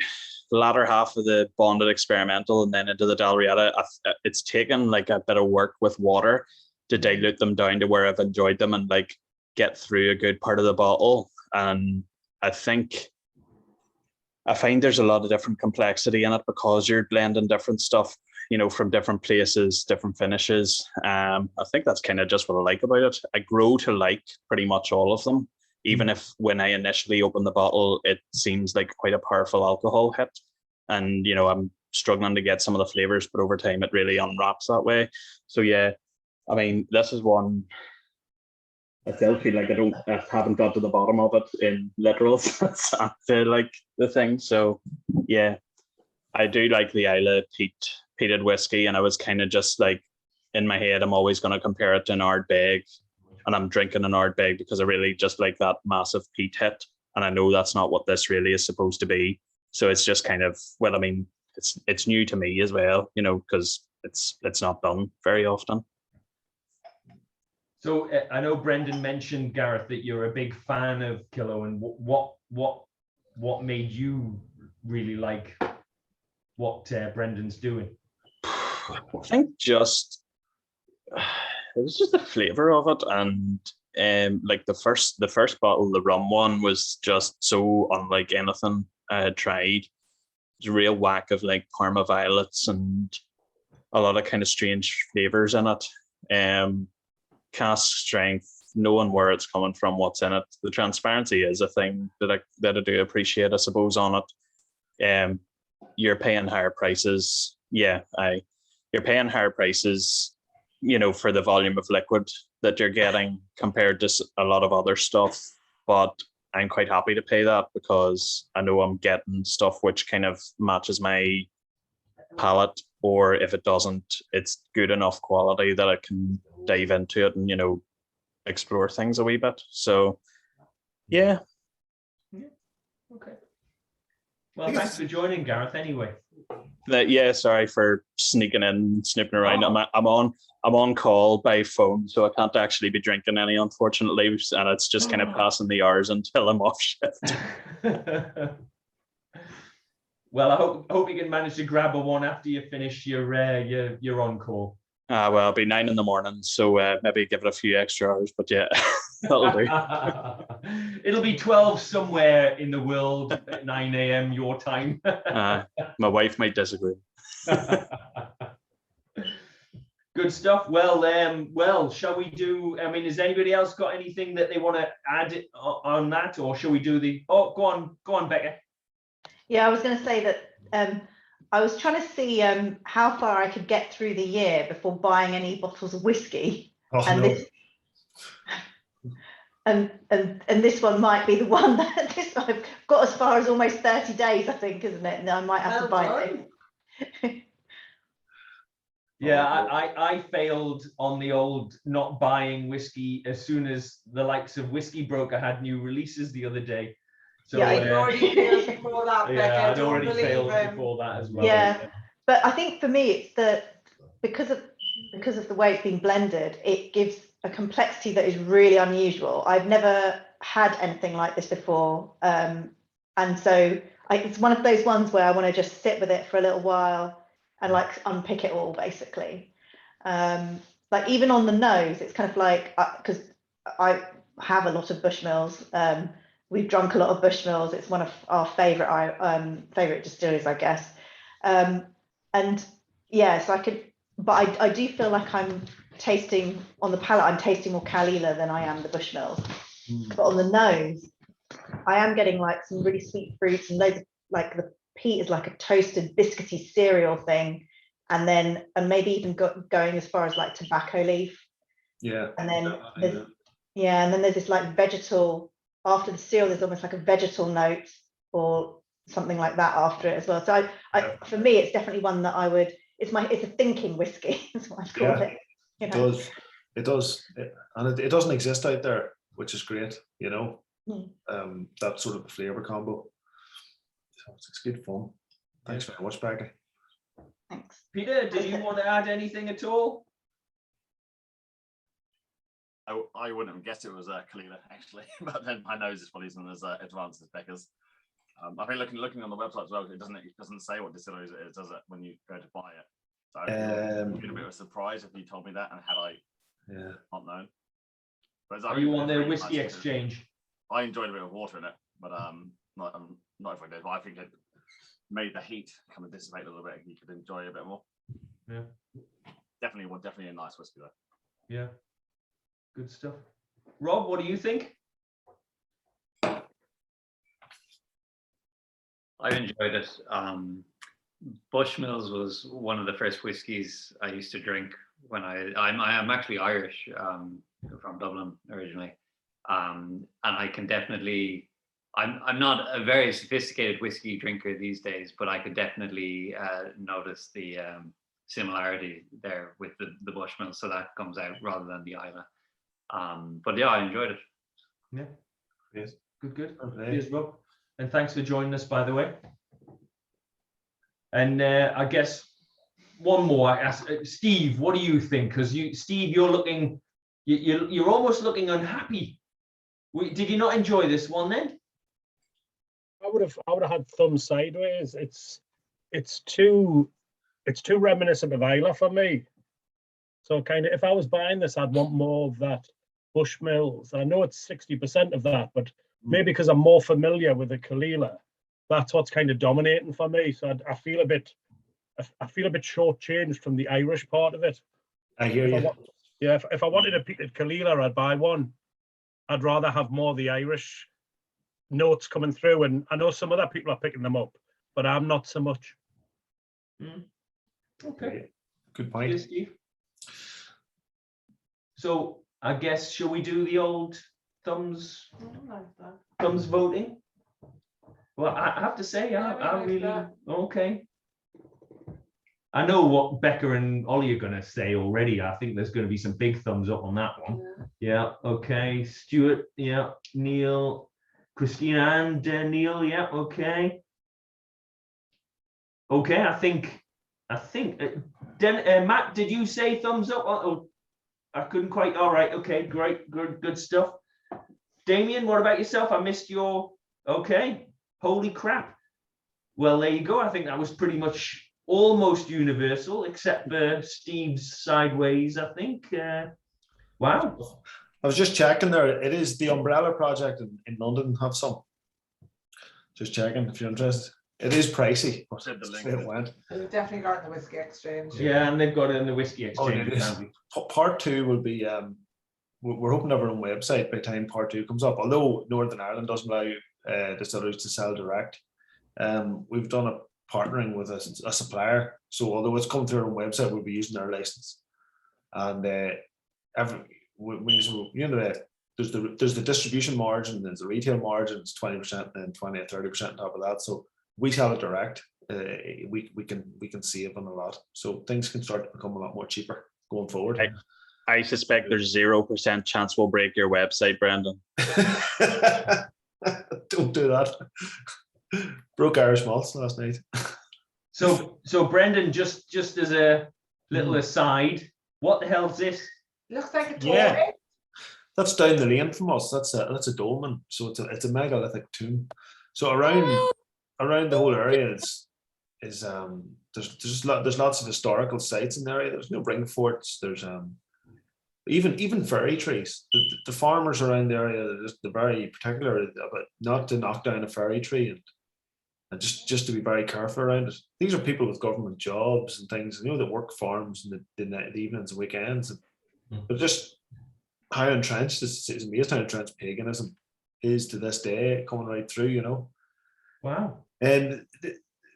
[SPEAKER 18] the latter half of the bonded experimental and then into the Dalriada, it's taken like a bit of work with water to dilute them down to where I've enjoyed them and like get through a good part of the bottle. And I find there's a lot of different complexity in it because you're blending different stuff, you know, from different places, different finishes. I think that's kind of just what I like about it. I grow to like pretty much all of them, even if when I initially open the bottle, it seems like quite a powerful alcohol hit. And, you know, I'm struggling to get some of the flavors, but over time it really unwraps that way. So yeah, I mean, this is one I still feel like I haven't got to the bottom of it in literal sense. I feel like the thing. So yeah, I do like the Islay peated whiskey, and I was kind of just like in my head, I'm always going to compare it to an Ardbeg, and I'm drinking an Ardbeg because I really just like that massive peat hit, and I know that's not what this really is supposed to be. So it's just kind of, well, I mean, it's new to me as well, you know, because it's not done very often.
[SPEAKER 1] So I know Brendan mentioned, Gareth, that you're a big fan of Killowen. What made you really like what Brendan's doing?
[SPEAKER 18] I think just it was just the flavor of it, and like the first bottle, the rum one, was just so unlike anything I had tried. There's a real whack of like Parma violets and a lot of kind of strange flavors in it. Cask strength, knowing where it's coming from, what's in it. The transparency is a thing that I do appreciate, I suppose, on it. You're paying higher prices. Yeah, you're paying higher prices, you know, for the volume of liquid that you're getting compared to a lot of other stuff. But I'm quite happy to pay that because I know I'm getting stuff which kind of matches my palate, or if it doesn't, it's good enough quality that I can dive into it and, you know, explore things a wee bit. So yeah.
[SPEAKER 1] Okay. Well, thanks for joining, Gareth, anyway.
[SPEAKER 18] Yeah, sorry for sneaking in, snooping around. I'm on call by phone, so I can't actually be drinking any, unfortunately, and it's just kind of passing the hours until I'm off shift.
[SPEAKER 1] Well, I hope you can manage to grab a one after you finish your on call.
[SPEAKER 18] Well, it'll be 9 in the morning, so maybe give it a few extra hours, but yeah, that'll do.
[SPEAKER 1] It'll be 12 somewhere in the world at 9 a.m. your time.
[SPEAKER 18] My wife might disagree.
[SPEAKER 1] Good stuff. Well, shall we do? I mean, has anybody else got anything that they want to add on that, or shall we do the? Oh, go on, Becca.
[SPEAKER 3] Yeah, I was going to say that I was trying to see how far I could get through the year before buying any bottles of whiskey. And this one might be the one that I've got as far as almost 30 days, I think, isn't it? And I might have to buy it.
[SPEAKER 1] Yeah, I failed on the old not buying whiskey as soon as the likes of Whiskey Broker had new releases the other day. So,
[SPEAKER 6] yeah, I'd already failed before that, Becca.
[SPEAKER 1] I'd already failed before that as well.
[SPEAKER 3] Yeah, but I think for me, it's that because of the way it's been blended, it gives a complexity that is really unusual. I've never had anything like this before, and so it's one of those ones where I want to just sit with it for a little while and like unpick it all, basically. Like even on the nose, it's kind of like because I have a lot of Bushmills. We've drunk a lot of Bushmills. It's one of our favorite distilleries, I guess. And yeah, so I do feel like I'm tasting on the palate. I'm tasting more Kalila than I am the Bushmills. But on the nose, I am getting like some really sweet fruits and loads of, like the peat is like a toasted biscuity cereal thing, and maybe even going as far as like tobacco leaf.
[SPEAKER 4] Yeah.
[SPEAKER 3] And then there's this like vegetal. After the cereal, there's almost like a vegetal note or something like that after it as well. So for me, it's definitely one that I would. It's a thinking whiskey. That's what I call it. You know?
[SPEAKER 4] It does. It does, and it doesn't exist out there, which is great. You know, that sort of flavor combo. So it's good fun. Thanks very much, Becky.
[SPEAKER 3] Thanks.
[SPEAKER 1] Peter, did you want to add anything at all?
[SPEAKER 7] I wouldn't have guessed it was Kalila actually, but then my nose is probably isn't as advanced as Becca's. I think looking on the website as well, it doesn't say what distillery it is, does it, when you go to buy it? So it'd been a bit of a surprise if you told me that, and had I not known. But
[SPEAKER 1] Are you on the whiskey exchange?
[SPEAKER 7] I enjoyed a bit of water in it, but not if I did. But I think it made the heat kind of dissipate a little bit. You could enjoy it a bit more.
[SPEAKER 1] Yeah,
[SPEAKER 7] definitely a nice whiskey though.
[SPEAKER 1] Yeah, good stuff. Rob, what do you think?
[SPEAKER 9] I enjoyed it. Bushmills was one of the first whiskies I used to drink when I'm actually Irish, from Dublin originally, and I can definitely. I'm not a very sophisticated whiskey drinker these days, but I could definitely notice the similarity there with the Bushmill, so that comes out rather than the Isla. But yeah, I enjoyed it.
[SPEAKER 1] Yeah,
[SPEAKER 4] yes,
[SPEAKER 1] good.
[SPEAKER 4] Okay.
[SPEAKER 1] Cheers, Rob, and thanks for joining us, by the way. And I guess one more. I ask Steve, what do you think? Because Steve, you're looking, you're almost looking unhappy. Did you not enjoy this one then?
[SPEAKER 19] I would have had thumb sideways. It's too reminiscent of Isla for me. So kind of, if I was buying this, I'd want more of that Bushmills. I know it's 60% of that, but maybe because I'm more familiar with the Kalila, that's what's kind of dominating for me. So I feel a bit shortchanged from the Irish part of it.
[SPEAKER 4] I hear you.
[SPEAKER 19] If I wanted a peated Kalila, I'd buy one. I'd rather have more of the Irish notes coming through, and I know some other people are picking them up, but I'm not so much.
[SPEAKER 1] Okay,
[SPEAKER 4] good point.
[SPEAKER 1] Cheers, Steve. So I guess, shall we do the old thumbs voting? Well, I have to say, I really okay. I know what Becca and Ollie are going to say already. I think there's going to be some big thumbs up on that one. Yeah. Okay. Stuart. Yeah. Neil, Christina, and Neil. Yeah. Okay. Okay. I think. Matt, did you say thumbs up? Oh, I couldn't quite. All right. Okay. Great. Good stuff. Damien, what about yourself? I missed your. Okay. Holy crap. Well, there you go. I think that was pretty much almost universal, except for Steve's sideways, I think. Wow.
[SPEAKER 4] I was just checking there. It is the Umbrella Project in London have some. Just checking if you're interested. It is pricey. It went.
[SPEAKER 6] We've definitely got it in the whiskey exchange.
[SPEAKER 1] Yeah, and they've got it in the whiskey exchange.
[SPEAKER 4] Part 2 will be, we're hoping to have our own website by the time part 2 comes up. Although Northern Ireland doesn't allow distilleries to sell direct. We've done a partnering with a supplier, so although it's come through our own website, we'll be using their license. And there's the distribution margin, there's the retail margin, it's 20%, and 20 or 30% on top of that. So we sell it direct. We can save on a lot. So things can start to become a lot more cheaper going forward.
[SPEAKER 18] I suspect there's 0% chance we'll break your website, Brendan.
[SPEAKER 4] Don't do that. Broke Irish malts last night.
[SPEAKER 1] So Brendan, just as a little aside, what the hell is this?
[SPEAKER 6] Looks like a toy.
[SPEAKER 4] Yeah, that's down the lane from us. That's a dolmen. So it's a megalithic tomb. So around the whole area there's lots of historical sites in the area. There's no ring forts. There's even fairy trees. The farmers around the area, they're very particular about not to knock down a fairy tree and just to be very careful around it. These are people with government jobs and things, that work farms in the evenings and weekends. But just how entrenched it's amazing how entrenched paganism is to this day, coming right through.
[SPEAKER 1] Wow.
[SPEAKER 4] And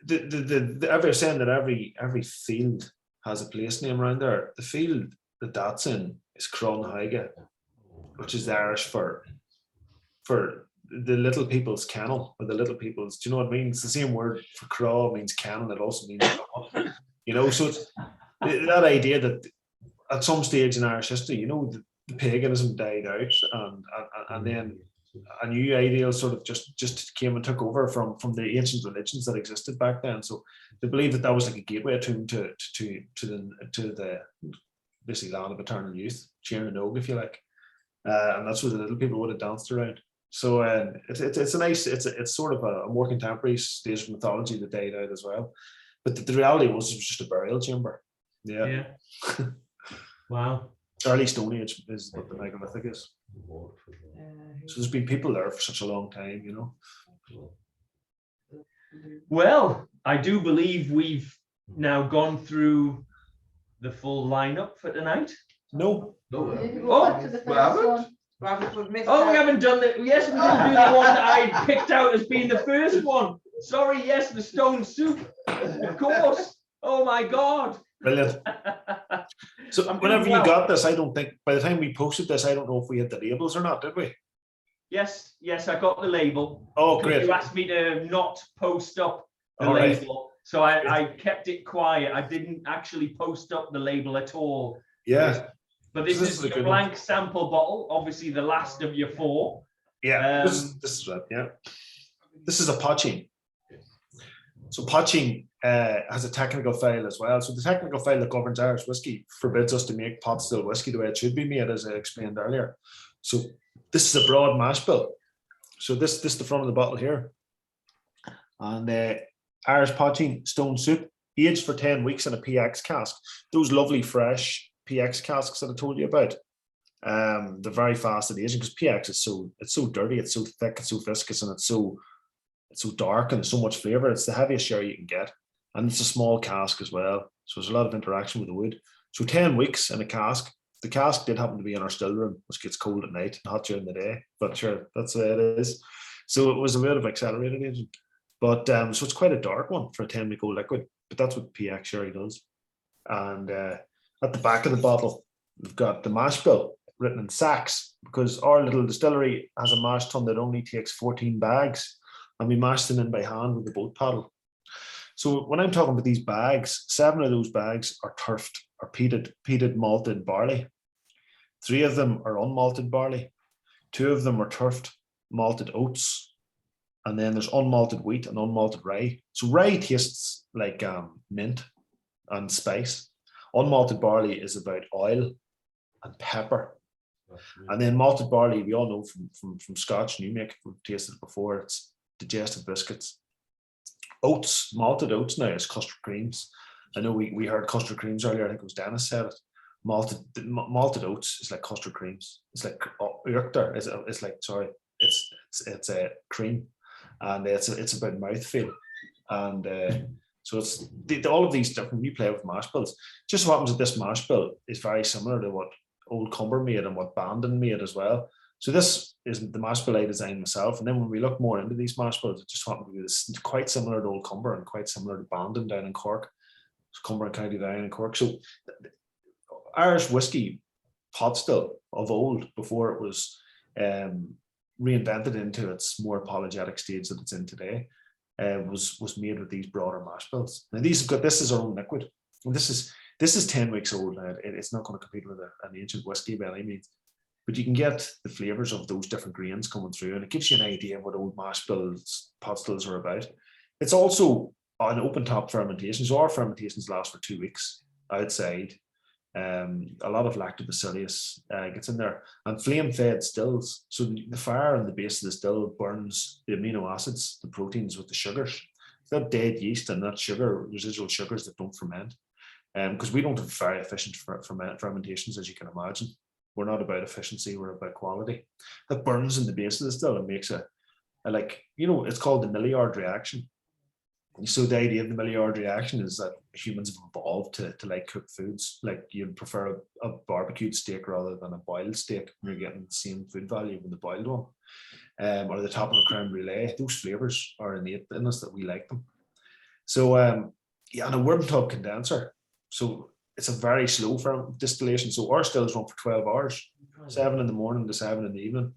[SPEAKER 4] the saying that every field has a place name around there. The field that's in is Cronhaige, which is Irish for the little people's kennel, or the little people's, do you know what it means? The same word for craw means kennel, it also means so it's that idea that at some stage in Irish history, you know, the paganism died out, and then a new ideal sort of just came and took over from the ancient religions that existed back then. So they believed that was like a gateway to the basically land of eternal youth, cheering and og, if you like, and that's where the little people would have danced around. So it's a nice, it's sort of a more contemporary stage of mythology that died out as well. But the reality was it was just a burial chamber. Yeah.
[SPEAKER 1] Wow.
[SPEAKER 4] Early Stone Age is what the megalithic is. So there's been people there for such a long time, you know.
[SPEAKER 1] Well, I do believe we've now gone through the full lineup for tonight.
[SPEAKER 4] No.
[SPEAKER 1] Oh,
[SPEAKER 6] We
[SPEAKER 1] haven't done that. Yes, we didn't do the one that I picked out as being the first one. Sorry, yes, the stone soup. Of course. Oh my God.
[SPEAKER 4] Brilliant. So whenever you got this, I don't think, by the time we posted this, I don't know if we had the labels or not, did we?
[SPEAKER 1] Yes, I got the label.
[SPEAKER 4] Oh, great.
[SPEAKER 1] You asked me to not post up the
[SPEAKER 4] All right.
[SPEAKER 1] label. So I kept it quiet. I didn't actually post up the label at all.
[SPEAKER 4] Yeah.
[SPEAKER 1] But this is
[SPEAKER 4] a
[SPEAKER 1] your
[SPEAKER 4] good
[SPEAKER 1] blank
[SPEAKER 4] one.
[SPEAKER 1] sample bottle, obviously the last of your 4.
[SPEAKER 4] Yeah, this is right. Yeah, this is a poaching. So poaching has a technical file as well. So the technical file that governs Irish whiskey forbids us to make pot still whiskey the way it should be made, as I explained earlier. So this is a broad mash bill. So this is the front of the bottle here, and Irish poaching stone soup, aged for 10 weeks in a PX cask. Those lovely fresh PX casks that I told you about. They're very fast at aging because PX is so dirty, it's so thick, it's so viscous, and it's so dark, and there's so much flavor. It's the heaviest sherry you can get, and it's a small cask as well, so there's a lot of interaction with the wood. So 10 weeks in a cask. The cask did happen to be in our still room, which gets cold at night and hot during the day, but sure, that's the way it is. So it was a bit of accelerated aging, but so it's quite a dark one for a 10-week-old liquid, but that's what PX sherry does. And at the back of the bottle, we've got the mash bill written in sacks, because our little distillery has a mash tun that only takes 14 bags, and we mash them in by hand with the boat paddle. So when I'm talking about these bags, 7 of those bags are turfed or peated malted barley. 3 of them are unmalted barley. 2 of them are turfed malted oats. And then there's unmalted wheat and unmalted rye. So rye tastes like mint and spice. Unmalted barley is about oil and pepper. And then malted barley, we all know from Scotch new make, we've tasted it before, it's digestive biscuits. Oats, malted oats now is custard creams. I know we heard custard creams earlier, I think it was Dennis said it. Malted oats is like custard creams. It's like it's a cream, and it's about mouthfeel. And so it's all of these different, you play with mash bills. Just so happens that this mash bill is very similar to what Old Cumber made and what Bandon made as well. So this is the mash bill I designed myself. And then when we look more into these mash bills, it just happened to be this quite similar to Old Cumber and quite similar to Bandon down in Cork. So Cumber and County down in Cork. So Irish whiskey pot still of old, before it was reinvented into its more apologetic stage that it's in today, was made with these broader mash bills. Now this is our own liquid. And this is 10 weeks old now. It's not going to compete with an ancient whiskey by any means, but you can get the flavors of those different grains coming through, and it gives you an idea of what old mash bills, pot stills are about. It's also an open top fermentation, so our fermentations last for 2 weeks outside. A lot of lactobacillus gets in there, and flame fed stills. So the fire in the base of the still burns the amino acids, the proteins with the sugars. That dead yeast and that sugar, residual sugars that don't ferment. Because we don't have very efficient fermentations, as you can imagine. We're not about efficiency, we're about quality. That burns in the base of the still and makes it's called the Maillard reaction. So the idea of the Maillard reaction is that humans have evolved to like cook foods. Like you'd prefer a barbecued steak rather than a boiled steak. You're getting the same food value with the boiled one. Or the top of a creme brulee. Those flavors are innate in us that we like them. So and a worm tub condenser. So it's a very slow distillation. So our stills run for 12 hours, 7 in the morning to 7 in the evening.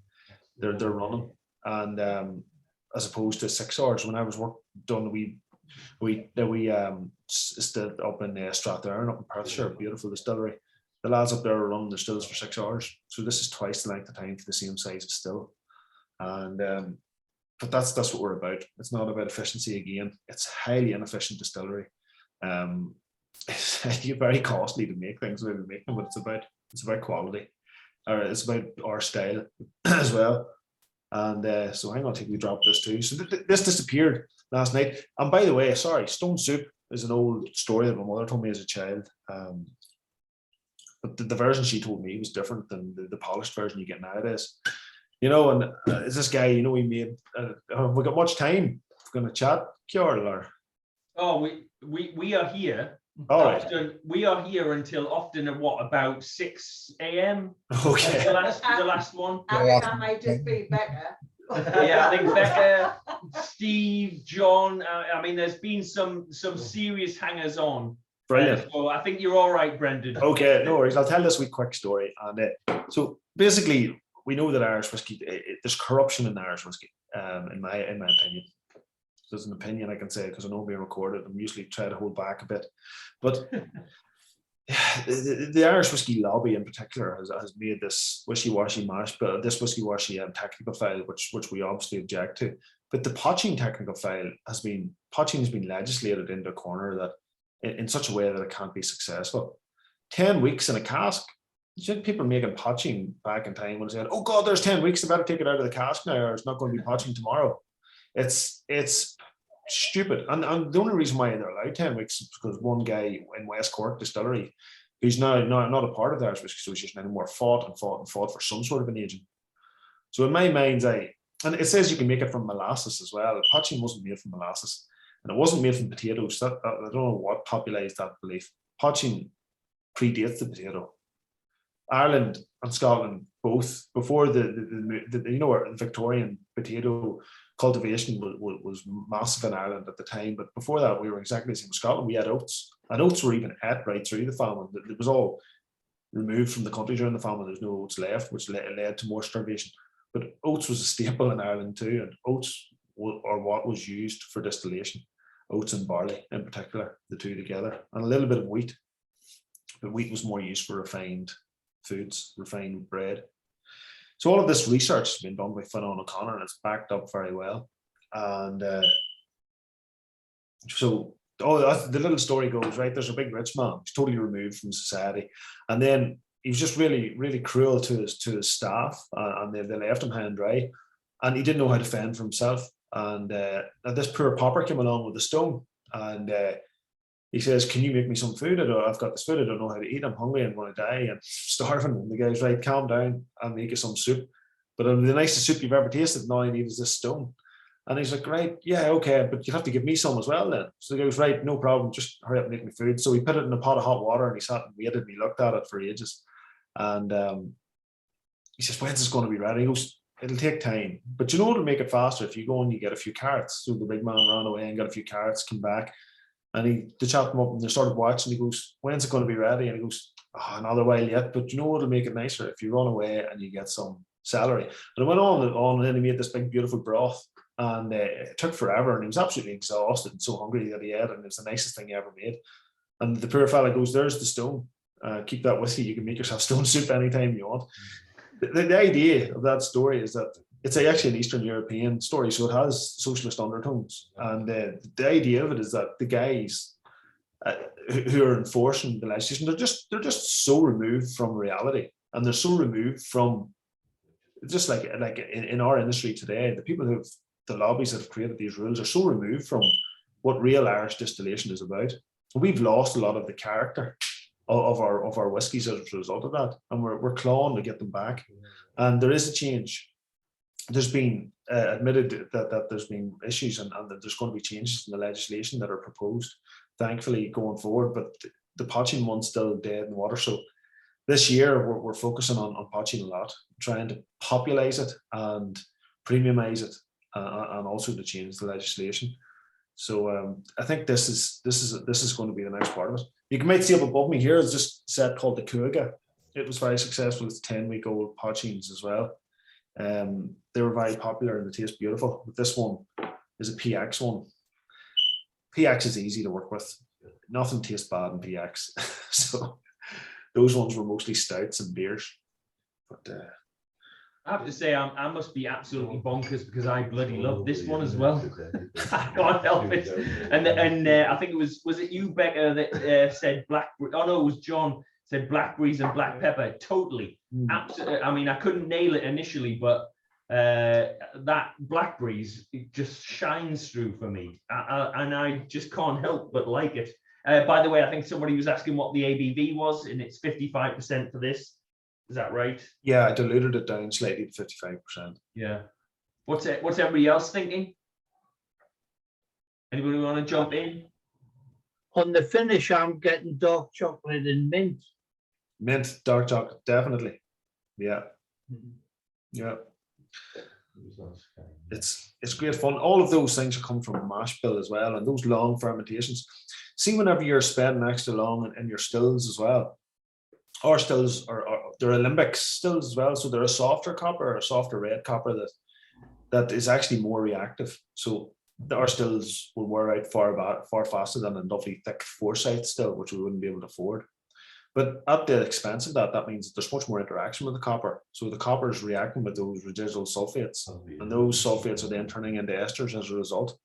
[SPEAKER 4] They're running, and as opposed to 6 hours. When I was done, we stood up in Strathearn, up in Perthshire, beautiful distillery, the lads up there are running their stills for 6 hours. So this is twice the length of time for the same size of still. And but that's what we're about. It's not about efficiency again. It's highly inefficient distillery. It's very costly to make things the way we make them, but it's about quality. Or it's about our style as well. And so hang on till we drop this too. So this disappeared last night. And by the way, sorry, stone soup is an old story that my mother told me as a child. But the version she told me was different than the polished version you get nowadays. You know, and is this guy, you know, he made, have we got much time? We're going to chat, Kjorl, or?
[SPEAKER 1] Oh, we are here.
[SPEAKER 4] All right.
[SPEAKER 1] Often, we are here until often at what, about 6 a.m.
[SPEAKER 4] Okay.
[SPEAKER 1] The last one.
[SPEAKER 6] I think that might just be better.
[SPEAKER 1] Yeah, I think Becca, Steve, John. I mean, there's been some serious hangers on.
[SPEAKER 4] Brilliant.
[SPEAKER 1] So I think you're all right, Brendan.
[SPEAKER 4] Okay, no worries. I'll tell this wee quick story. And so basically, we know that Irish whiskey, there's corruption in Irish whiskey, in my opinion. There's an opinion I can say because I know I'm being recorded. I'm usually trying to hold back a bit, but the Irish whiskey lobby in particular has made this wishy-washy this wishy-washy technical file, which we obviously object to. But the poaching technical file has been legislated into a corner that in such a way that it can't be successful. 10 weeks in a cask. You think people making poaching back in time when they said, "Oh God, there's 10 weeks. I better take it out of the cask now, or it's not going to be poaching tomorrow." It's stupid, and the only reason why they're allowed 10 weeks is because one guy in West Cork distillery, who's now not a part of the Irish Whiskey Association anymore, fought for some sort of an agent. So in my mind, and it says you can make it from molasses as well. Poaching wasn't made from molasses, and it wasn't made from potatoes. I don't know what popularized that belief. Poaching predates the potato. Ireland and Scotland both, before the Victorian potato cultivation was massive in Ireland at the time, but before that we were exactly the same. In Scotland we had oats, and oats were even ate right through the famine. It was all removed from the country during the famine. There's no oats left, which led to more starvation. But oats was a staple in Ireland too, and oats are what was used for distillation. Oats and barley in particular, the two together, and a little bit of wheat. But wheat was more used for refined foods, refined bread. So all of this research has been done by Fionnán O'Connor, and it's backed up very well. And the little story goes, right, there's a big rich man, he's totally removed from society, and then he was just really, really cruel to his staff, and they left him high and dry, and he didn't know how to fend for himself. And this poor pauper came along with a stone, and he says, "Can you make me some food? I've got this food, I don't know how to eat, I'm hungry, I'm going to die, and starving." And the guy's right, "Calm down, I'll make you some soup. But the nicest soup you've ever tasted, and all I need is this stone." And he's like, "Right, yeah, okay, but you have to give me some as well then." So the guy goes, "Right, no problem, just hurry up and make me food." So he put it in a pot of hot water, and he sat and waited, and he looked at it for ages. And he says, "When's this going to be ready?" He goes, "It'll take time, but you know what'll make it faster? If you go and you get a few carrots." So the big man ran away and got a few carrots, came back, and they chopped them up and they started watching. He goes, "When's it going to be ready?" And he goes, "Oh, another while yet, but you know what'll make it nicer? If you run away and you get some celery." And it went on and then he made this big beautiful broth, and it took forever, and he was absolutely exhausted and so hungry that he ate, and it was the nicest thing he ever made. And the poor fella goes, "There's the stone, keep that with you, you can make yourself stone soup anytime you want." The idea of that story is that it's actually an Eastern European story, so it has socialist undertones. And the idea of it is that the guys who are enforcing the legislation, they're just so removed from reality, and they're so removed from, just like in our industry today, the people the lobbies that have created these rules are so removed from what real Irish distillation is about. We've lost a lot of the character of our whiskies as a result of that, and we're clawing to get them back. And there is a change. There's been admitted that there's been issues, and that there's going to be changes in the legislation that are proposed, thankfully, going forward. But the poaching one's still dead in the water. So this year we're focusing on poaching a lot, trying to popularize it and premiumize it, and also to change the legislation. So I think this is going to be the next part of it. You might see up above me here is just a set called the Cougar. It was very successful. It's 10-week-old poachings as well. They were very popular and they taste beautiful. But this one is a PX one. PX is easy to work with. Nothing tastes bad in PX. So Those ones were mostly stouts and beers. But
[SPEAKER 1] I have to say, I must be absolutely bonkers because I bloody love this one as well. I can't help it. And I think was it you, Becca, that said blackberry? Oh no, it was John said blackberries and black pepper. Totally, absolutely. I mean, I couldn't nail it initially, but that blackberries, it just shines through for me, and I just can't help but like it. By the way, I think somebody was asking what the ABV was, and it's 55% for this. Is that right?
[SPEAKER 4] Yeah, I diluted it down slightly to 55%.
[SPEAKER 1] Yeah. What's everybody else thinking? Anybody want to jump in?
[SPEAKER 15] On the finish, I'm getting dark chocolate and mint.
[SPEAKER 4] Mint, dark chocolate, definitely. Yeah. Yeah. It's great fun. All of those things come from mash bill as well, and those long fermentations. See, whenever you're spending extra long in your stills as well, our stills are they're alembic stills as well, so they're a softer copper, a softer red copper that is actually more reactive. So our stills will wear out far faster than a lovely thick Foresight still, which we wouldn't be able to afford. But at the expense of that, that means there's much more interaction with the copper. So the copper is reacting with those residual sulfates, and those sulfates are then turning into esters as a result.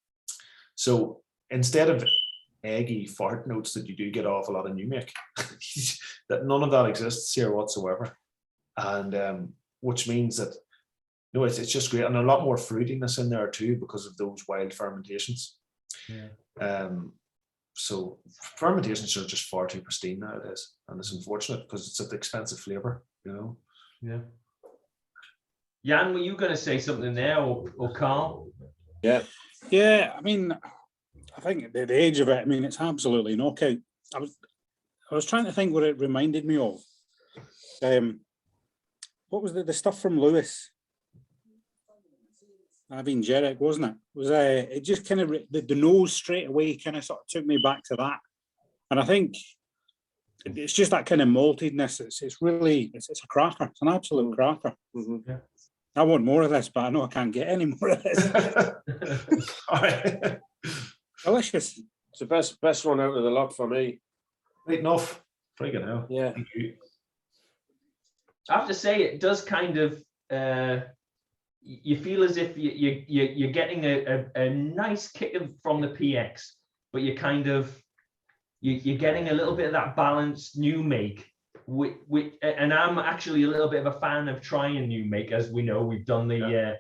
[SPEAKER 4] So instead of eggy fart notes that you do get off a lot of new make, that none of that exists here whatsoever. And which means that it's just great, and a lot more fruitiness in there too because of those wild fermentations. Yeah. So fermentations are just far too pristine nowadays, and it's unfortunate because it's an expensive flavor,
[SPEAKER 1] Yeah. Jan, were you going to say something there, or Carl?
[SPEAKER 10] Yeah. I mean, I think the age of it, I mean, it's absolutely knockout. I was trying to think what it reminded me of. What was the stuff from Lewis? Jerick, wasn't it? Was it just kind of the nose straight away kind of sort of took me back to that, and I think it's just that kind of maltedness. It's really it's a cracker. It's an absolute cracker.
[SPEAKER 1] Yeah.
[SPEAKER 10] I want more of this, but I know I can't get any more of this.
[SPEAKER 4] All right.
[SPEAKER 10] Delicious.
[SPEAKER 20] It's the best one out of the lot for me.
[SPEAKER 4] Great enough. Very good now.
[SPEAKER 20] Yeah.
[SPEAKER 4] Thank you.
[SPEAKER 1] I have to say, it does kind of. You feel as if you're getting a nice kick from the PX, but you're getting a little bit of that balanced new make. And I'm actually a little bit of a fan of trying new make, as we know we've done the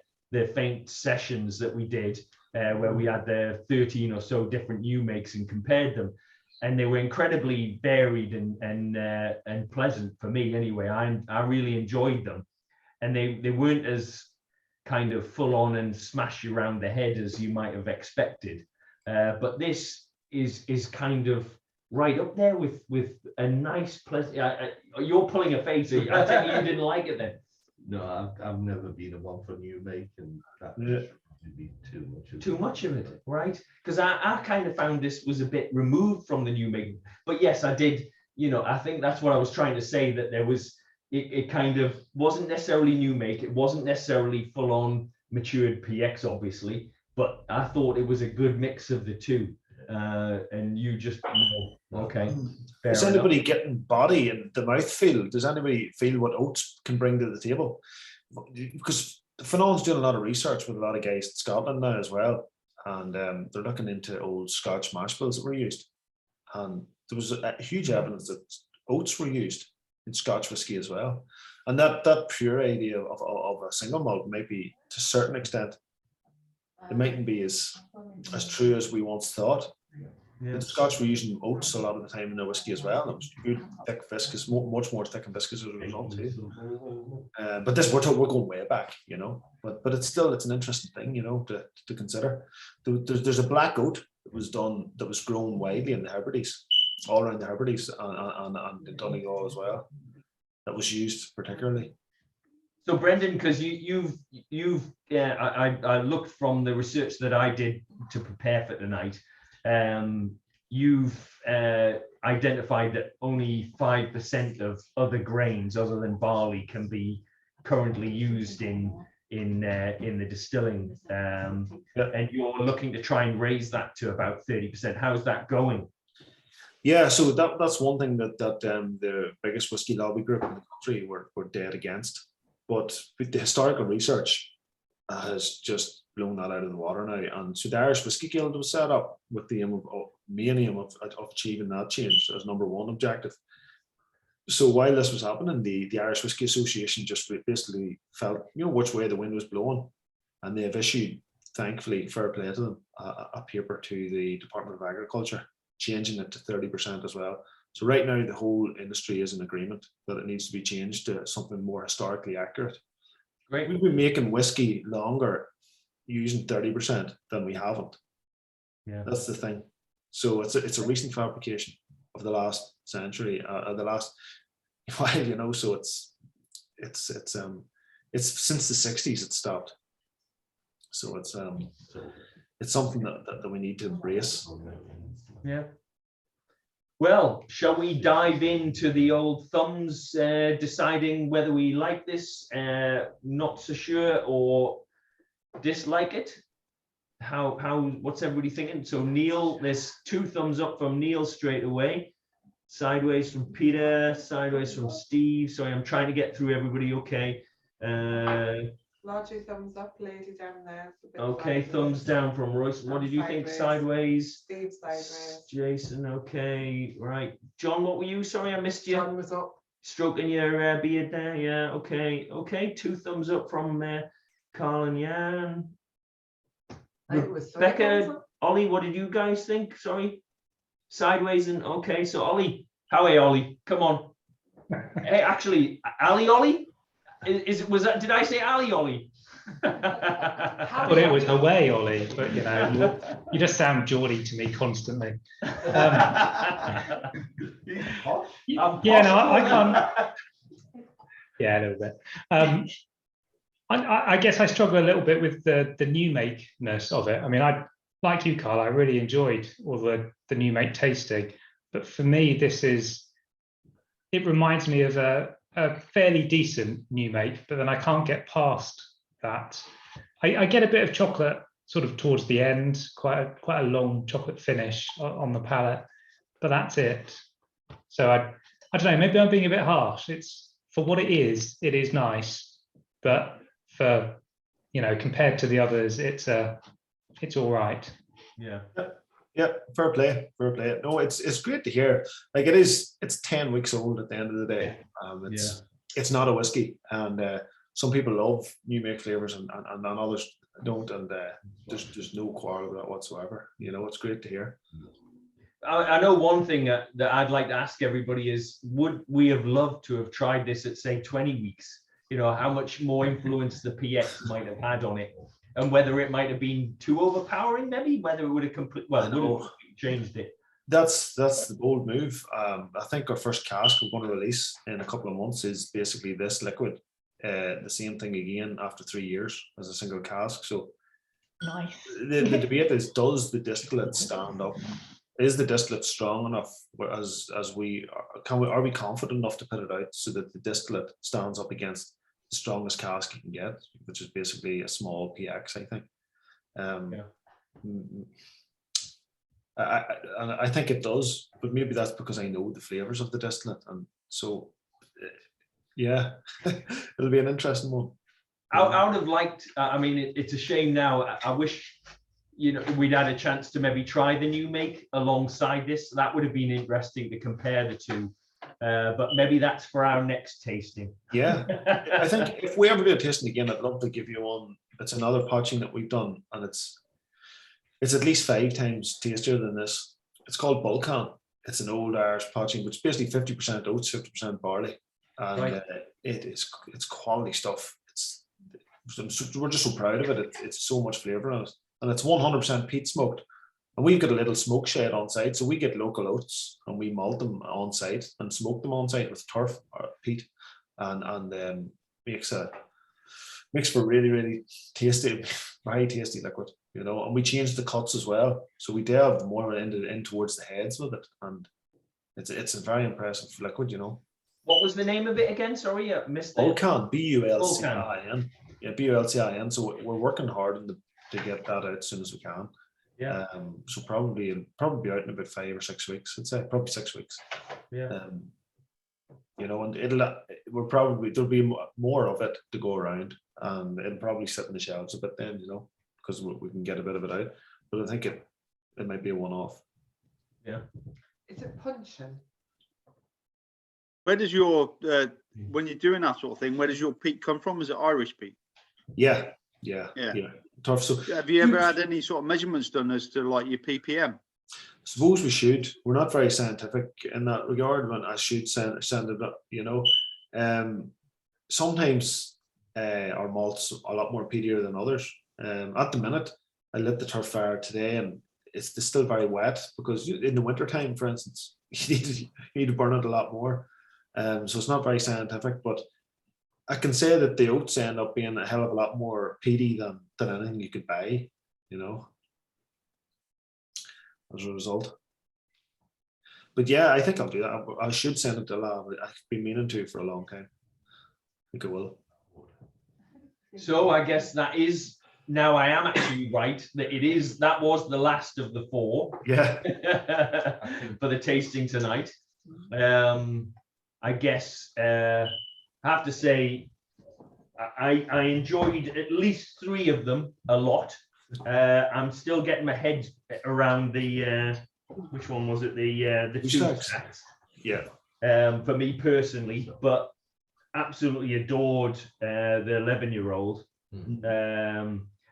[SPEAKER 1] faint sessions that we did where we had the 13 or so different new makes and compared them, and they were incredibly varied and pleasant for me anyway. I really enjoyed them, and they weren't as kind of full on and smash you around the head as you might have expected, but this is kind of right up there with a nice pleasant. You're pulling a face. I think you didn't like it then.
[SPEAKER 21] No, I've never been a one for new make, and that would be
[SPEAKER 1] too much of it, right? Because I kind of found this was a bit removed from the new make. But yes, I did. I think that's what I was trying to say, that there was. It kind of wasn't necessarily new make. It wasn't necessarily full on matured PX, obviously, but I thought it was a good mix of the two. And you just, okay.
[SPEAKER 4] Is anybody getting body in the mouthfeel? Does anybody feel what oats can bring to the table? Because Fanon's doing a lot of research with a lot of guys in Scotland now as well, and they're looking into old Scotch mash bills that were used, and there was a huge evidence that oats were used in Scotch whiskey as well, and that pure idea of a single malt might be, to a certain extent, it mightn't be as true as we once thought. The Scotch were using oats a lot of the time in their whiskey as well. It was good, thick, viscous, much more thick and viscous as a result too. But this we're going way back, But it's an interesting thing, to consider. There's a black oat that was grown widely in the Hebrides, all around the Hebrides, and in Donegal as well. That was used particularly.
[SPEAKER 1] So Brendan, because I looked from the research that I did to prepare for tonight. You've identified that only 5% of other grains other than barley can be currently used in the distilling, and you're looking to try and raise that to about 30%. How's that going?
[SPEAKER 4] Yeah, so that's one thing that the biggest whiskey lobby group in the country were dead against. But the historical research has just blown that out of the water now. And so the Irish Whiskey Guild was set up with the main aim of achieving that change as number one objective. So while this was happening, the Irish Whiskey Association just basically felt, which way the wind was blowing. And they have issued, thankfully, fair play to them, a paper to the Department of Agriculture, changing it to 30% as well. So right now, the whole industry is in agreement that it needs to be changed to something more historically accurate.
[SPEAKER 1] Great.
[SPEAKER 4] We've been making whiskey longer using 30% than we haven't.
[SPEAKER 1] Yeah,
[SPEAKER 4] that's the thing. So it's a recent fabrication of the last century, the last while, So it's since the 60s it stopped. So it's something that we need to embrace.
[SPEAKER 1] Yeah. Well, shall we dive into the old thumbs, deciding whether we like this, not so sure, or dislike it? What's everybody thinking? So Neil, there's 2 thumbs up from Neil straight away. Sideways from Peter, sideways from Steve. Sorry, I'm trying to get through everybody. Okay.
[SPEAKER 6] Largely thumbs up, lady down there.
[SPEAKER 1] Okay, thumbs down from Royce. What did you think? Sideways.
[SPEAKER 6] Steve sideways.
[SPEAKER 1] Jason, okay, right. John, what were you? Sorry, I missed you.
[SPEAKER 6] John was up.
[SPEAKER 1] Stroking your beard there. Yeah, okay. 2 thumbs up from Carl and Jan. Rebecca, Ollie, what did you guys think? Sorry. Sideways and okay. So Ollie, how are you, Ollie? Come on. Hey, actually, Ollie? Was that? Did I say Ali Ollie?
[SPEAKER 5] Well, it was away, Ollie, but you just sound Geordie to me constantly. I can't. Yeah, a little bit. I guess I struggle a little bit with the new make-ness of it. I mean, like you, Carl, I really enjoyed all the new make tasting, but for me, it reminds me of a fairly decent new make, but then I can't get past that. I get a bit of chocolate sort of towards the end, quite a long chocolate finish on the palate, but that's it. So I don't know, maybe I'm being a bit harsh. It's for what it is nice, but for compared to the others, it's all right.
[SPEAKER 1] Yeah.
[SPEAKER 4] Yeah, fair play. No, it's great to hear. Like it's 10 weeks old at the end of the day. It's not a whiskey, and some people love new make flavors and others don't, and there's no quarrel with that whatsoever. It's great to hear.
[SPEAKER 1] I know one thing that I'd like to ask everybody is, would we have loved to have tried this at say 20 weeks? How much more influence the PX might have had on it, and whether it might have been too overpowering, maybe whether it would have changed it.
[SPEAKER 4] That's the bold move. I think our first cask we're going to release in a couple of months is basically this liquid, the same thing again after 3 years as a single cask. So
[SPEAKER 3] nice.
[SPEAKER 4] The debate is, does the distillate stand up? Is the distillate strong enough? Are we confident enough to put it out so that the distillate stands up against the strongest cask you can get, which is basically a small PX, I think. I think it does, but maybe that's because I know the flavors of the distillate, and so yeah, it'll be an interesting one.
[SPEAKER 1] I would have liked. I mean, it's a shame now. I wish we'd had a chance to maybe try the new make alongside this. That would have been interesting to compare the two. But maybe that's for our next tasting.
[SPEAKER 4] Yeah, I think if we ever do a tasting again, I'd love to give you one. It's another patching that we've done, and it's at least 5 times tastier than this. It's called Balkan. It's an old Irish patching, which is basically 50% oats, 50% barley, and it's quality stuff. We're just so proud of it. It's so much flavour in it, and it's 100% peat smoked. And we've got a little smoke shed on site, so we get local oats and we malt them on site and smoke them on site with turf or peat, and makes for really, really tasty, very tasty liquid, And we changed the cuts as well, so we delved more in towards the heads with it, and it's a very impressive liquid,
[SPEAKER 1] What was the name of it again? Sorry, I missed it.
[SPEAKER 4] Balkan, Bulcin. Yeah, Bulcin. So we're working hard to get that out as soon as we can.
[SPEAKER 1] Yeah.
[SPEAKER 4] So probably be out in about 5 or 6 weeks. I'd say probably 6 weeks.
[SPEAKER 1] Yeah.
[SPEAKER 4] You know, and there'll be more of it to go around, and it'll probably sit in the shelves a bit then, you know, because we can get a bit of it out. But I think it might be a one-off.
[SPEAKER 1] Yeah.
[SPEAKER 6] Is it punching?
[SPEAKER 11] Where does your when you're doing that sort of thing, where does your peat come from? Is it Irish peat?
[SPEAKER 4] Yeah. Tough. So
[SPEAKER 11] have you ever had any sort of measurements done as to like your ppm?
[SPEAKER 4] Suppose we should. We're not very scientific in that regard, but I should send it up, you know. Sometimes our malt's a lot more peatier than others. At the minute, I lit the turf fire today and it's still very wet, because in the winter time, for instance, you need to burn it a lot more. So it's not very scientific, but I can say that the oats end up being a hell of a lot more peaty than anything you could buy, you know, as a result. But yeah, I think I'll do that. I should send it to lab. I've been meaning to for a long time. I think I will.
[SPEAKER 1] So I guess that is, now I am actually right, that was the last of the 4.
[SPEAKER 4] Yeah.
[SPEAKER 1] For the tasting tonight. I guess I have to say I enjoyed at least 3 of them a lot. I'm still getting my head around the which one was it? The 2 stacks.
[SPEAKER 4] Yeah.
[SPEAKER 1] For me personally, but absolutely adored the 11-year-old.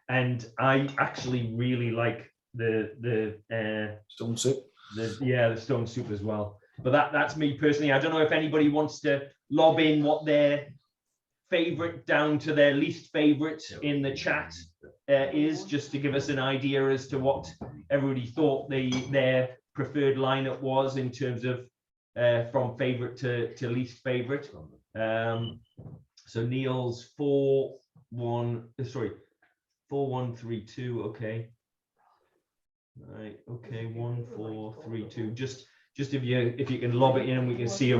[SPEAKER 1] And I actually really like the
[SPEAKER 4] stone soup.
[SPEAKER 1] The stone soup as well. But that's me personally. I don't know if anybody wants to lob in what their favorite down to their least favorite in the chat is, just to give us an idea as to what everybody thought their preferred lineup was in terms of from favorite to least favorite. So Neil's 4132. Okay. Right. Okay. 1432. Just if you can lob it in, and we can see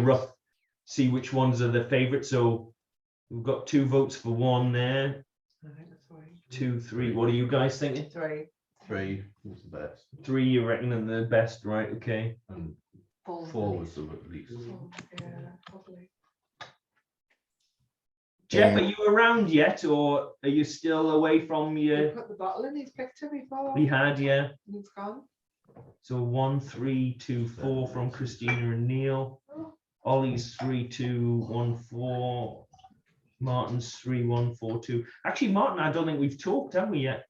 [SPEAKER 1] which ones are the favorite. So we've got 2 votes for 1 there. 2, 3. What are you guys thinking?
[SPEAKER 6] 3.
[SPEAKER 21] 3 was the best.
[SPEAKER 1] 3, you reckon, and the best, right? Okay.
[SPEAKER 21] And 4 was the least.
[SPEAKER 6] Yeah, probably.
[SPEAKER 1] Jeff, are you around yet, or are you still away from
[SPEAKER 6] He
[SPEAKER 1] your?
[SPEAKER 6] put the bottle in his picture before.
[SPEAKER 1] He had, yeah.
[SPEAKER 6] And it's gone.
[SPEAKER 1] So 1, 3, 2, 4 from Christina and Neil. Ollie's 3, 2, 1, 4. Martin's 3, 1, 4, 2. Actually, Martin, I don't think we've talked, have we yet?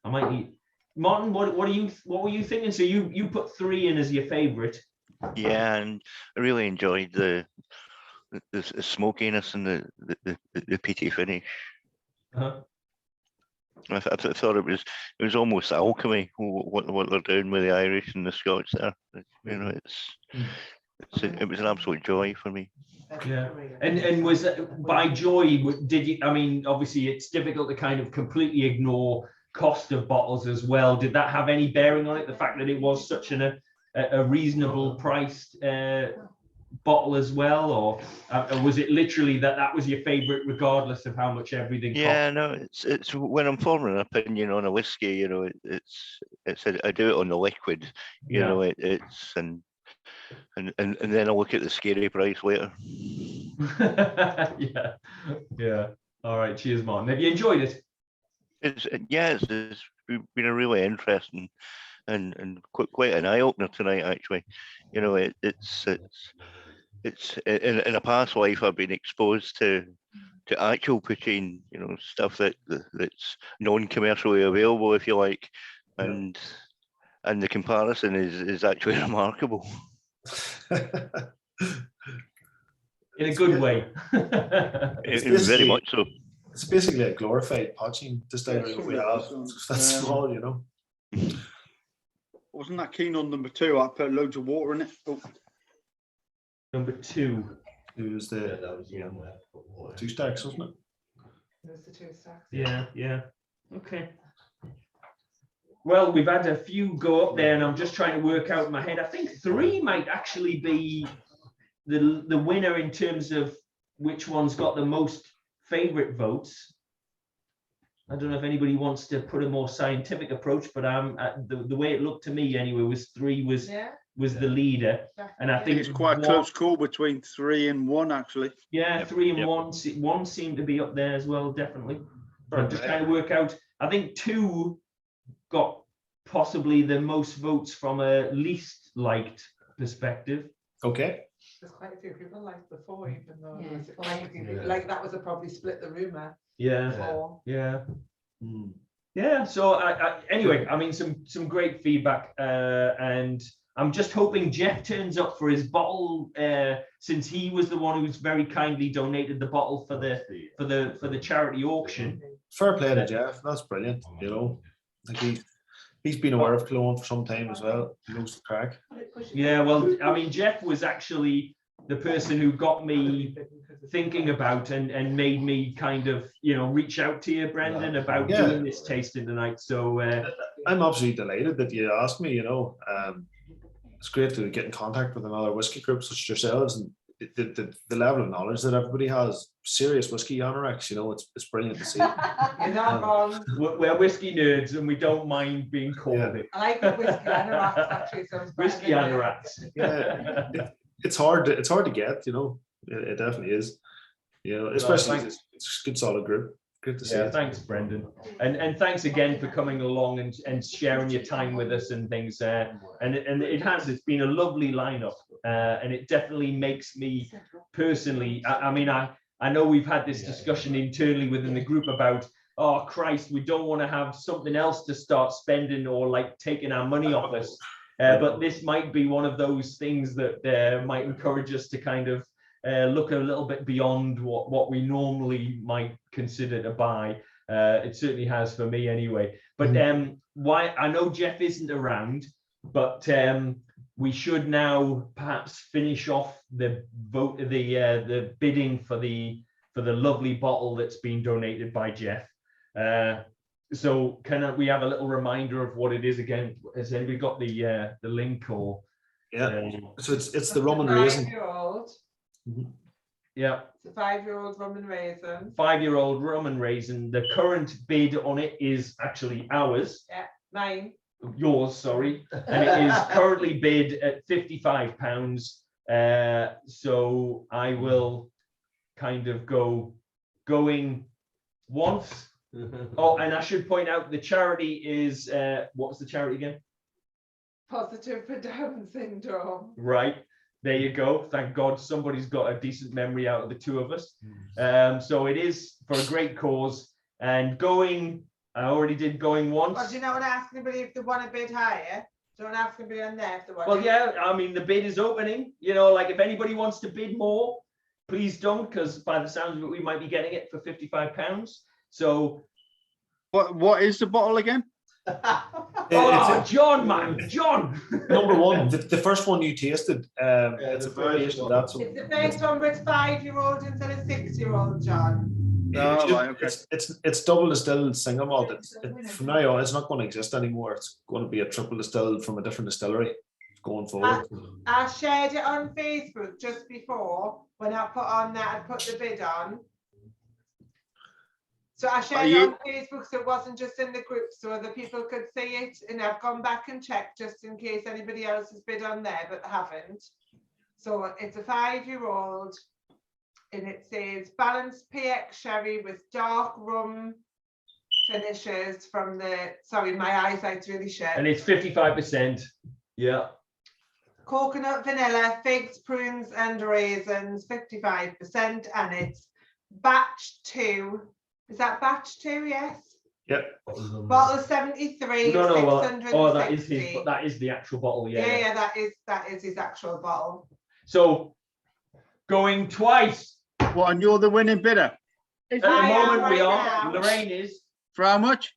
[SPEAKER 1] I might need. Martin, what were you thinking? So you put 3 in as your favorite.
[SPEAKER 13] Yeah, and I really enjoyed the smokiness and the peaty finish.
[SPEAKER 1] Uh-huh.
[SPEAKER 13] I thought it was almost alchemy what they're doing with the Irish and the Scots there. You know, it was an absolute joy for me.
[SPEAKER 1] Yeah, and was by joy, did you? I mean, obviously it's difficult to kind of completely ignore cost of bottles as well. Did that have any bearing on it? The fact that it was such a reasonable priced bottle as well, or was it literally that was your favorite regardless of how much everything cost?
[SPEAKER 13] Yeah, no, it's when I'm forming an opinion on a whiskey, you know, I do it on the liquid, you know, it's and then I'll look at the scary price later.
[SPEAKER 1] yeah. All right, cheers, Martin. Have you enjoyed it?
[SPEAKER 13] It's been a really interesting and quite an eye opener tonight, actually. You know, it's in a past life I've been exposed to actual poutine, you know, stuff that's non-commercially available, if you like, and the comparison is actually remarkable.
[SPEAKER 1] In a good way.
[SPEAKER 13] It's very much so.
[SPEAKER 4] It's basically a glorified poaching distillery that we have. That's small, you know.
[SPEAKER 11] Wasn't that keen on number 2? I put loads of water in it. Oh.
[SPEAKER 1] Number 2.
[SPEAKER 4] It was the 2 stacks, wasn't it?
[SPEAKER 6] It was the 2 stacks.
[SPEAKER 1] Yeah. Okay. Well, we've had a few go up there, and I'm just trying to work out in my head. I think 3 might actually be the winner in terms of which one's got the most favorite votes. I don't know if anybody wants to put a more scientific approach, but the way it looked to me anyway was 3 was the leader, and I think
[SPEAKER 11] it's quite a close call between 3 and 1 actually.
[SPEAKER 1] Yeah, 3 and 1 seemed to be up there as well, definitely. But I'm just trying to work out. I think 2 got possibly the most votes from a least liked perspective.
[SPEAKER 4] Okay.
[SPEAKER 6] There's quite a few people like before, even though there was quite a few people, like that was a probably split the rumor.
[SPEAKER 1] Yeah. So anyway, I mean, some great feedback, and I'm just hoping Jeff turns up for his bottle, since he was the one who's very kindly donated the bottle for the charity auction.
[SPEAKER 4] Fair play to Jeff. That's brilliant. You know, like he's been aware of Killowen for some time as well. He knows the crack.
[SPEAKER 1] Yeah, well, I mean, Jeff was actually the person who got me thinking about and made me kind of, reach out to you, Brendan, about doing this tasting tonight. So
[SPEAKER 4] I'm absolutely delighted that you asked me. It's great to get in contact with another whiskey group such as yourselves, and the level of knowledge that everybody has. Serious whiskey anoraks, it's brilliant to see.
[SPEAKER 6] You're not wrong.
[SPEAKER 1] We're whiskey nerds, and we don't mind being called it.
[SPEAKER 6] I like whiskey anoraks actually.
[SPEAKER 1] Whiskey anoraks.
[SPEAKER 4] Yeah, it's hard to get. It definitely is. Especially it's a good solid group. Good to see.
[SPEAKER 1] Yeah, thanks, Brendan, and thanks again for coming along and sharing your time with us and things. And it's been a lovely lineup, and it definitely makes me personally. I know we've had this discussion internally within the group about, oh Christ, we don't want to have something else to start spending or like taking our money off us. But this might be one of those things that might encourage us to kind of look a little bit beyond what we normally might consider to buy. It certainly has for me anyway. But why I know Jeff isn't around, but we should now perhaps finish off the bidding for the lovely bottle that's been donated by Jeff. So can we have a little reminder of what it is again? Has anybody got the link or?
[SPEAKER 4] Yeah. So it's the rum and raisin.
[SPEAKER 6] 5-year-old.
[SPEAKER 1] Yeah.
[SPEAKER 6] It's a 5-year-old rum and raisin.
[SPEAKER 1] 5-year-old rum and raisin. The current bid on it is actually ours.
[SPEAKER 6] Yeah, mine.
[SPEAKER 1] Yours, sorry. And it is currently bid at £55. So I will kind of going once. Oh, and I should point out the charity is what's the charity again?
[SPEAKER 6] Positive for Down syndrome.
[SPEAKER 1] Right. There you go. Thank God somebody's got a decent memory out of the two of us. So it is for a great cause. And I already did going once.
[SPEAKER 6] Well, do you not want to ask anybody if they want to bid higher? Do you want to ask anybody on there if they want?
[SPEAKER 1] Well, yeah, I mean, the bid is opening. Like if anybody wants to bid more, please don't, because by the sounds of it, we might be getting it for £55. So
[SPEAKER 11] what is the bottle again?
[SPEAKER 1] John, man, John.
[SPEAKER 4] Number 1, the first one you tasted. It's a variation of that.
[SPEAKER 6] It's the first one where it's 5-year-old instead of 6-year-old, John.
[SPEAKER 4] It's double distilled single malt. From now on, it's not going to exist anymore. It's going to be a triple distilled from a different distillery going forward.
[SPEAKER 6] I shared it on Facebook just before when I put the bid on. So I shared it on Facebook, so it wasn't just in the group, so other people could see it. And I've gone back and checked just in case anybody else has bid on there, but haven't. So it's a 5-year-old, and it says balanced PX sherry with dark rum finishes from the. Sorry, my eyesight's really shit.
[SPEAKER 1] And it's 55%. Yeah.
[SPEAKER 6] Coconut, vanilla, figs, prunes, and raisins, 55%, and it's batch 2. Is that batch 2? Yes.
[SPEAKER 4] Yep.
[SPEAKER 6] Bottle 73.
[SPEAKER 1] No.
[SPEAKER 6] 660.
[SPEAKER 1] That is the actual bottle. Yeah.
[SPEAKER 6] Yeah, that is his actual bottle.
[SPEAKER 1] So going twice.
[SPEAKER 11] What? And you're the winning bidder.
[SPEAKER 1] At the moment we are. Lorraine is.
[SPEAKER 11] For how much?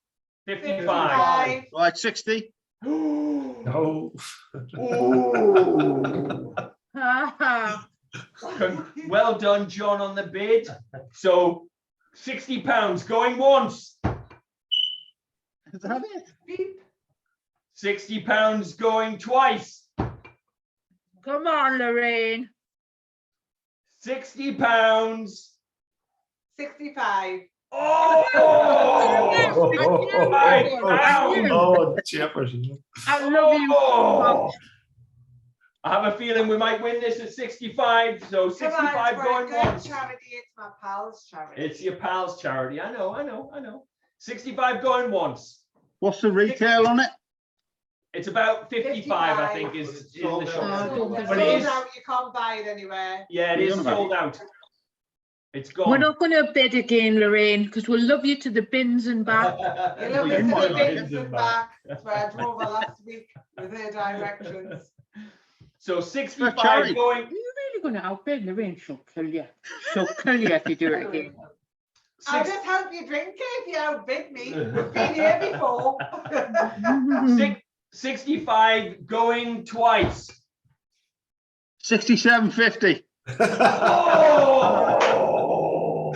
[SPEAKER 1] 55.
[SPEAKER 11] Right, 60.
[SPEAKER 4] No.
[SPEAKER 1] Well done, John, on the bid. So £60 going once.
[SPEAKER 11] Is that it?
[SPEAKER 6] Beep.
[SPEAKER 1] £60 going twice.
[SPEAKER 14] Come on, Lorraine.
[SPEAKER 1] £60.
[SPEAKER 6] 65.
[SPEAKER 1] Oh,
[SPEAKER 4] Jefferson.
[SPEAKER 14] I love you so much.
[SPEAKER 1] I have a feeling we might win this at 65. So 65 going once.
[SPEAKER 6] Charity, it's my pal's charity.
[SPEAKER 1] It's your pal's charity. I know. 65 going once.
[SPEAKER 11] What's the retail on it?
[SPEAKER 1] It's about 55, I think, is in the shop. But it is,
[SPEAKER 6] out, you can't buy it anywhere.
[SPEAKER 1] yeah, it is sold out. It's gone.
[SPEAKER 14] We're not going to bid again, Lorraine, because we'll love you to the bins and back.
[SPEAKER 6] You love it to the bins and back. That's where I drove her last week with her directions.
[SPEAKER 1] So 65 going.
[SPEAKER 14] Are you really going to outbid Lorraine? She'll kill you. She'll kill you if you do it again.
[SPEAKER 6] I'll just help you drink it if you outbid me. We've been here before.
[SPEAKER 1] 65 going twice.
[SPEAKER 11] 67.50.
[SPEAKER 1] Oh!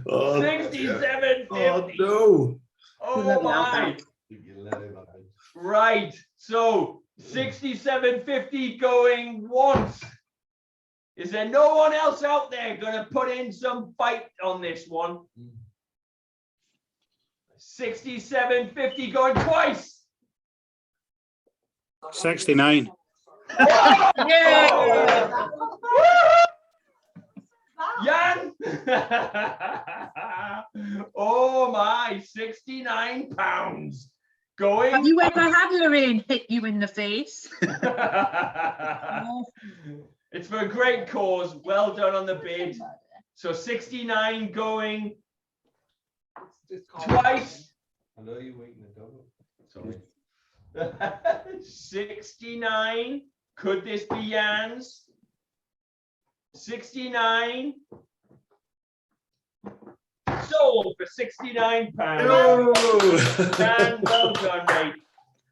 [SPEAKER 1] 67.50.
[SPEAKER 4] Oh no.
[SPEAKER 1] Oh my. Right. So 67.50 going once. Is there no one else out there gonna put in some fight on this one? 67.50 going twice.
[SPEAKER 10] 69.
[SPEAKER 14] Yeah.
[SPEAKER 1] Jan! Oh my, 69 pounds. Going.
[SPEAKER 14] Have you ever had Lorraine hit you in the face?
[SPEAKER 1] It's for a great cause. Well done on the bid. So 69 going twice.
[SPEAKER 21] I know you're waiting the double.
[SPEAKER 1] Sorry. 69. Could this be Jan's? 69. Sold for 69 pounds. Jan, well done, mate.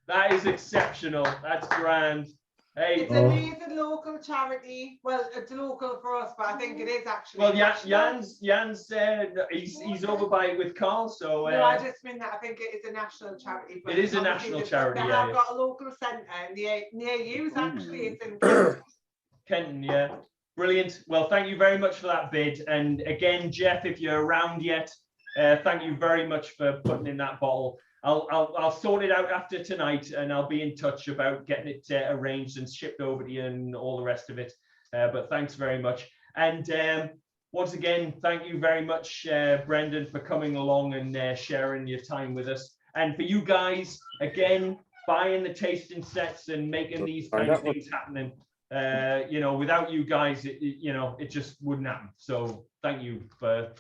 [SPEAKER 1] That is exceptional. That's grand. Hey,
[SPEAKER 6] It's a local charity. Well, it's local for us, but I think it is actually.
[SPEAKER 1] well,
[SPEAKER 6] national.
[SPEAKER 1] Jan's he's over by with Carl, so.
[SPEAKER 6] No, I just mean that I think it is a national charity. But
[SPEAKER 1] It is a
[SPEAKER 6] obviously
[SPEAKER 1] national charity,
[SPEAKER 6] They
[SPEAKER 1] yeah,
[SPEAKER 6] have
[SPEAKER 1] yeah.
[SPEAKER 6] got a local centre near you. Actually, it's in
[SPEAKER 1] Kenton, yeah. Brilliant. Well, thank you very much for that bid. And again, Jeff, if you're around yet, thank you very much for putting in that bottle. I'll sort it out after tonight, and I'll be in touch about getting it arranged and shipped over to you and all the rest of it. But thanks very much. And once again, thank you very much, Brendan, for coming along and sharing your time with us. And for you guys, again, buying the tasting sets and making these kind of things happening. You know, without you guys, it just wouldn't happen. So thank you for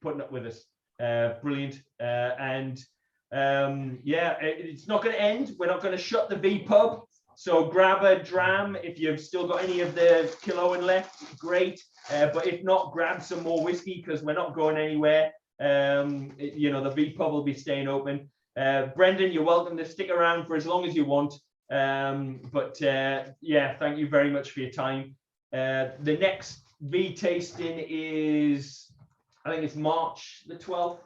[SPEAKER 1] putting up with us. Brilliant. Yeah, it's not going to end. We're not going to shut the V pub. So grab a dram if you've still got any of the Killowen left. Great. But if not, grab some more whiskey because we're not going anywhere. You know, the V pub will be staying open. Brendan, you're welcome to stick around for as long as you want. Yeah, thank you very much for your time. The next V tasting is, I think it's March the 12th.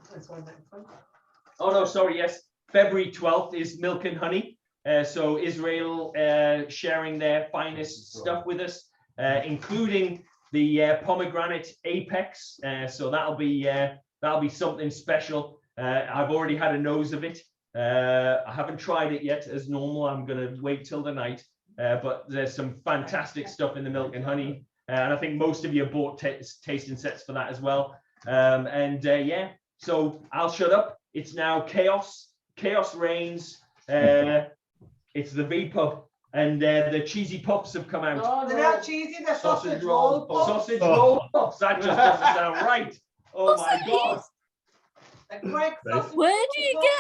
[SPEAKER 1] Oh no, sorry, yes, February 12th is Milk and Honey. So Israel sharing their finest stuff with us, including the pomegranate apex. So that'll be something special. I've already had a nose of it. I haven't tried it yet as normal. I'm going to wait till the night. But there's some fantastic stuff in the Milk and Honey. And I think most of you bought tasting sets for that as well. Yeah, so I'll shut up. It's now chaos. Chaos reigns. It's the V pub. And the cheesy puffs have come out.
[SPEAKER 6] Oh, they're not cheesy, they're sausage roll puffs.
[SPEAKER 1] Sausage roll puffs. That just doesn't sound right. Oh my God.
[SPEAKER 17] Where do you get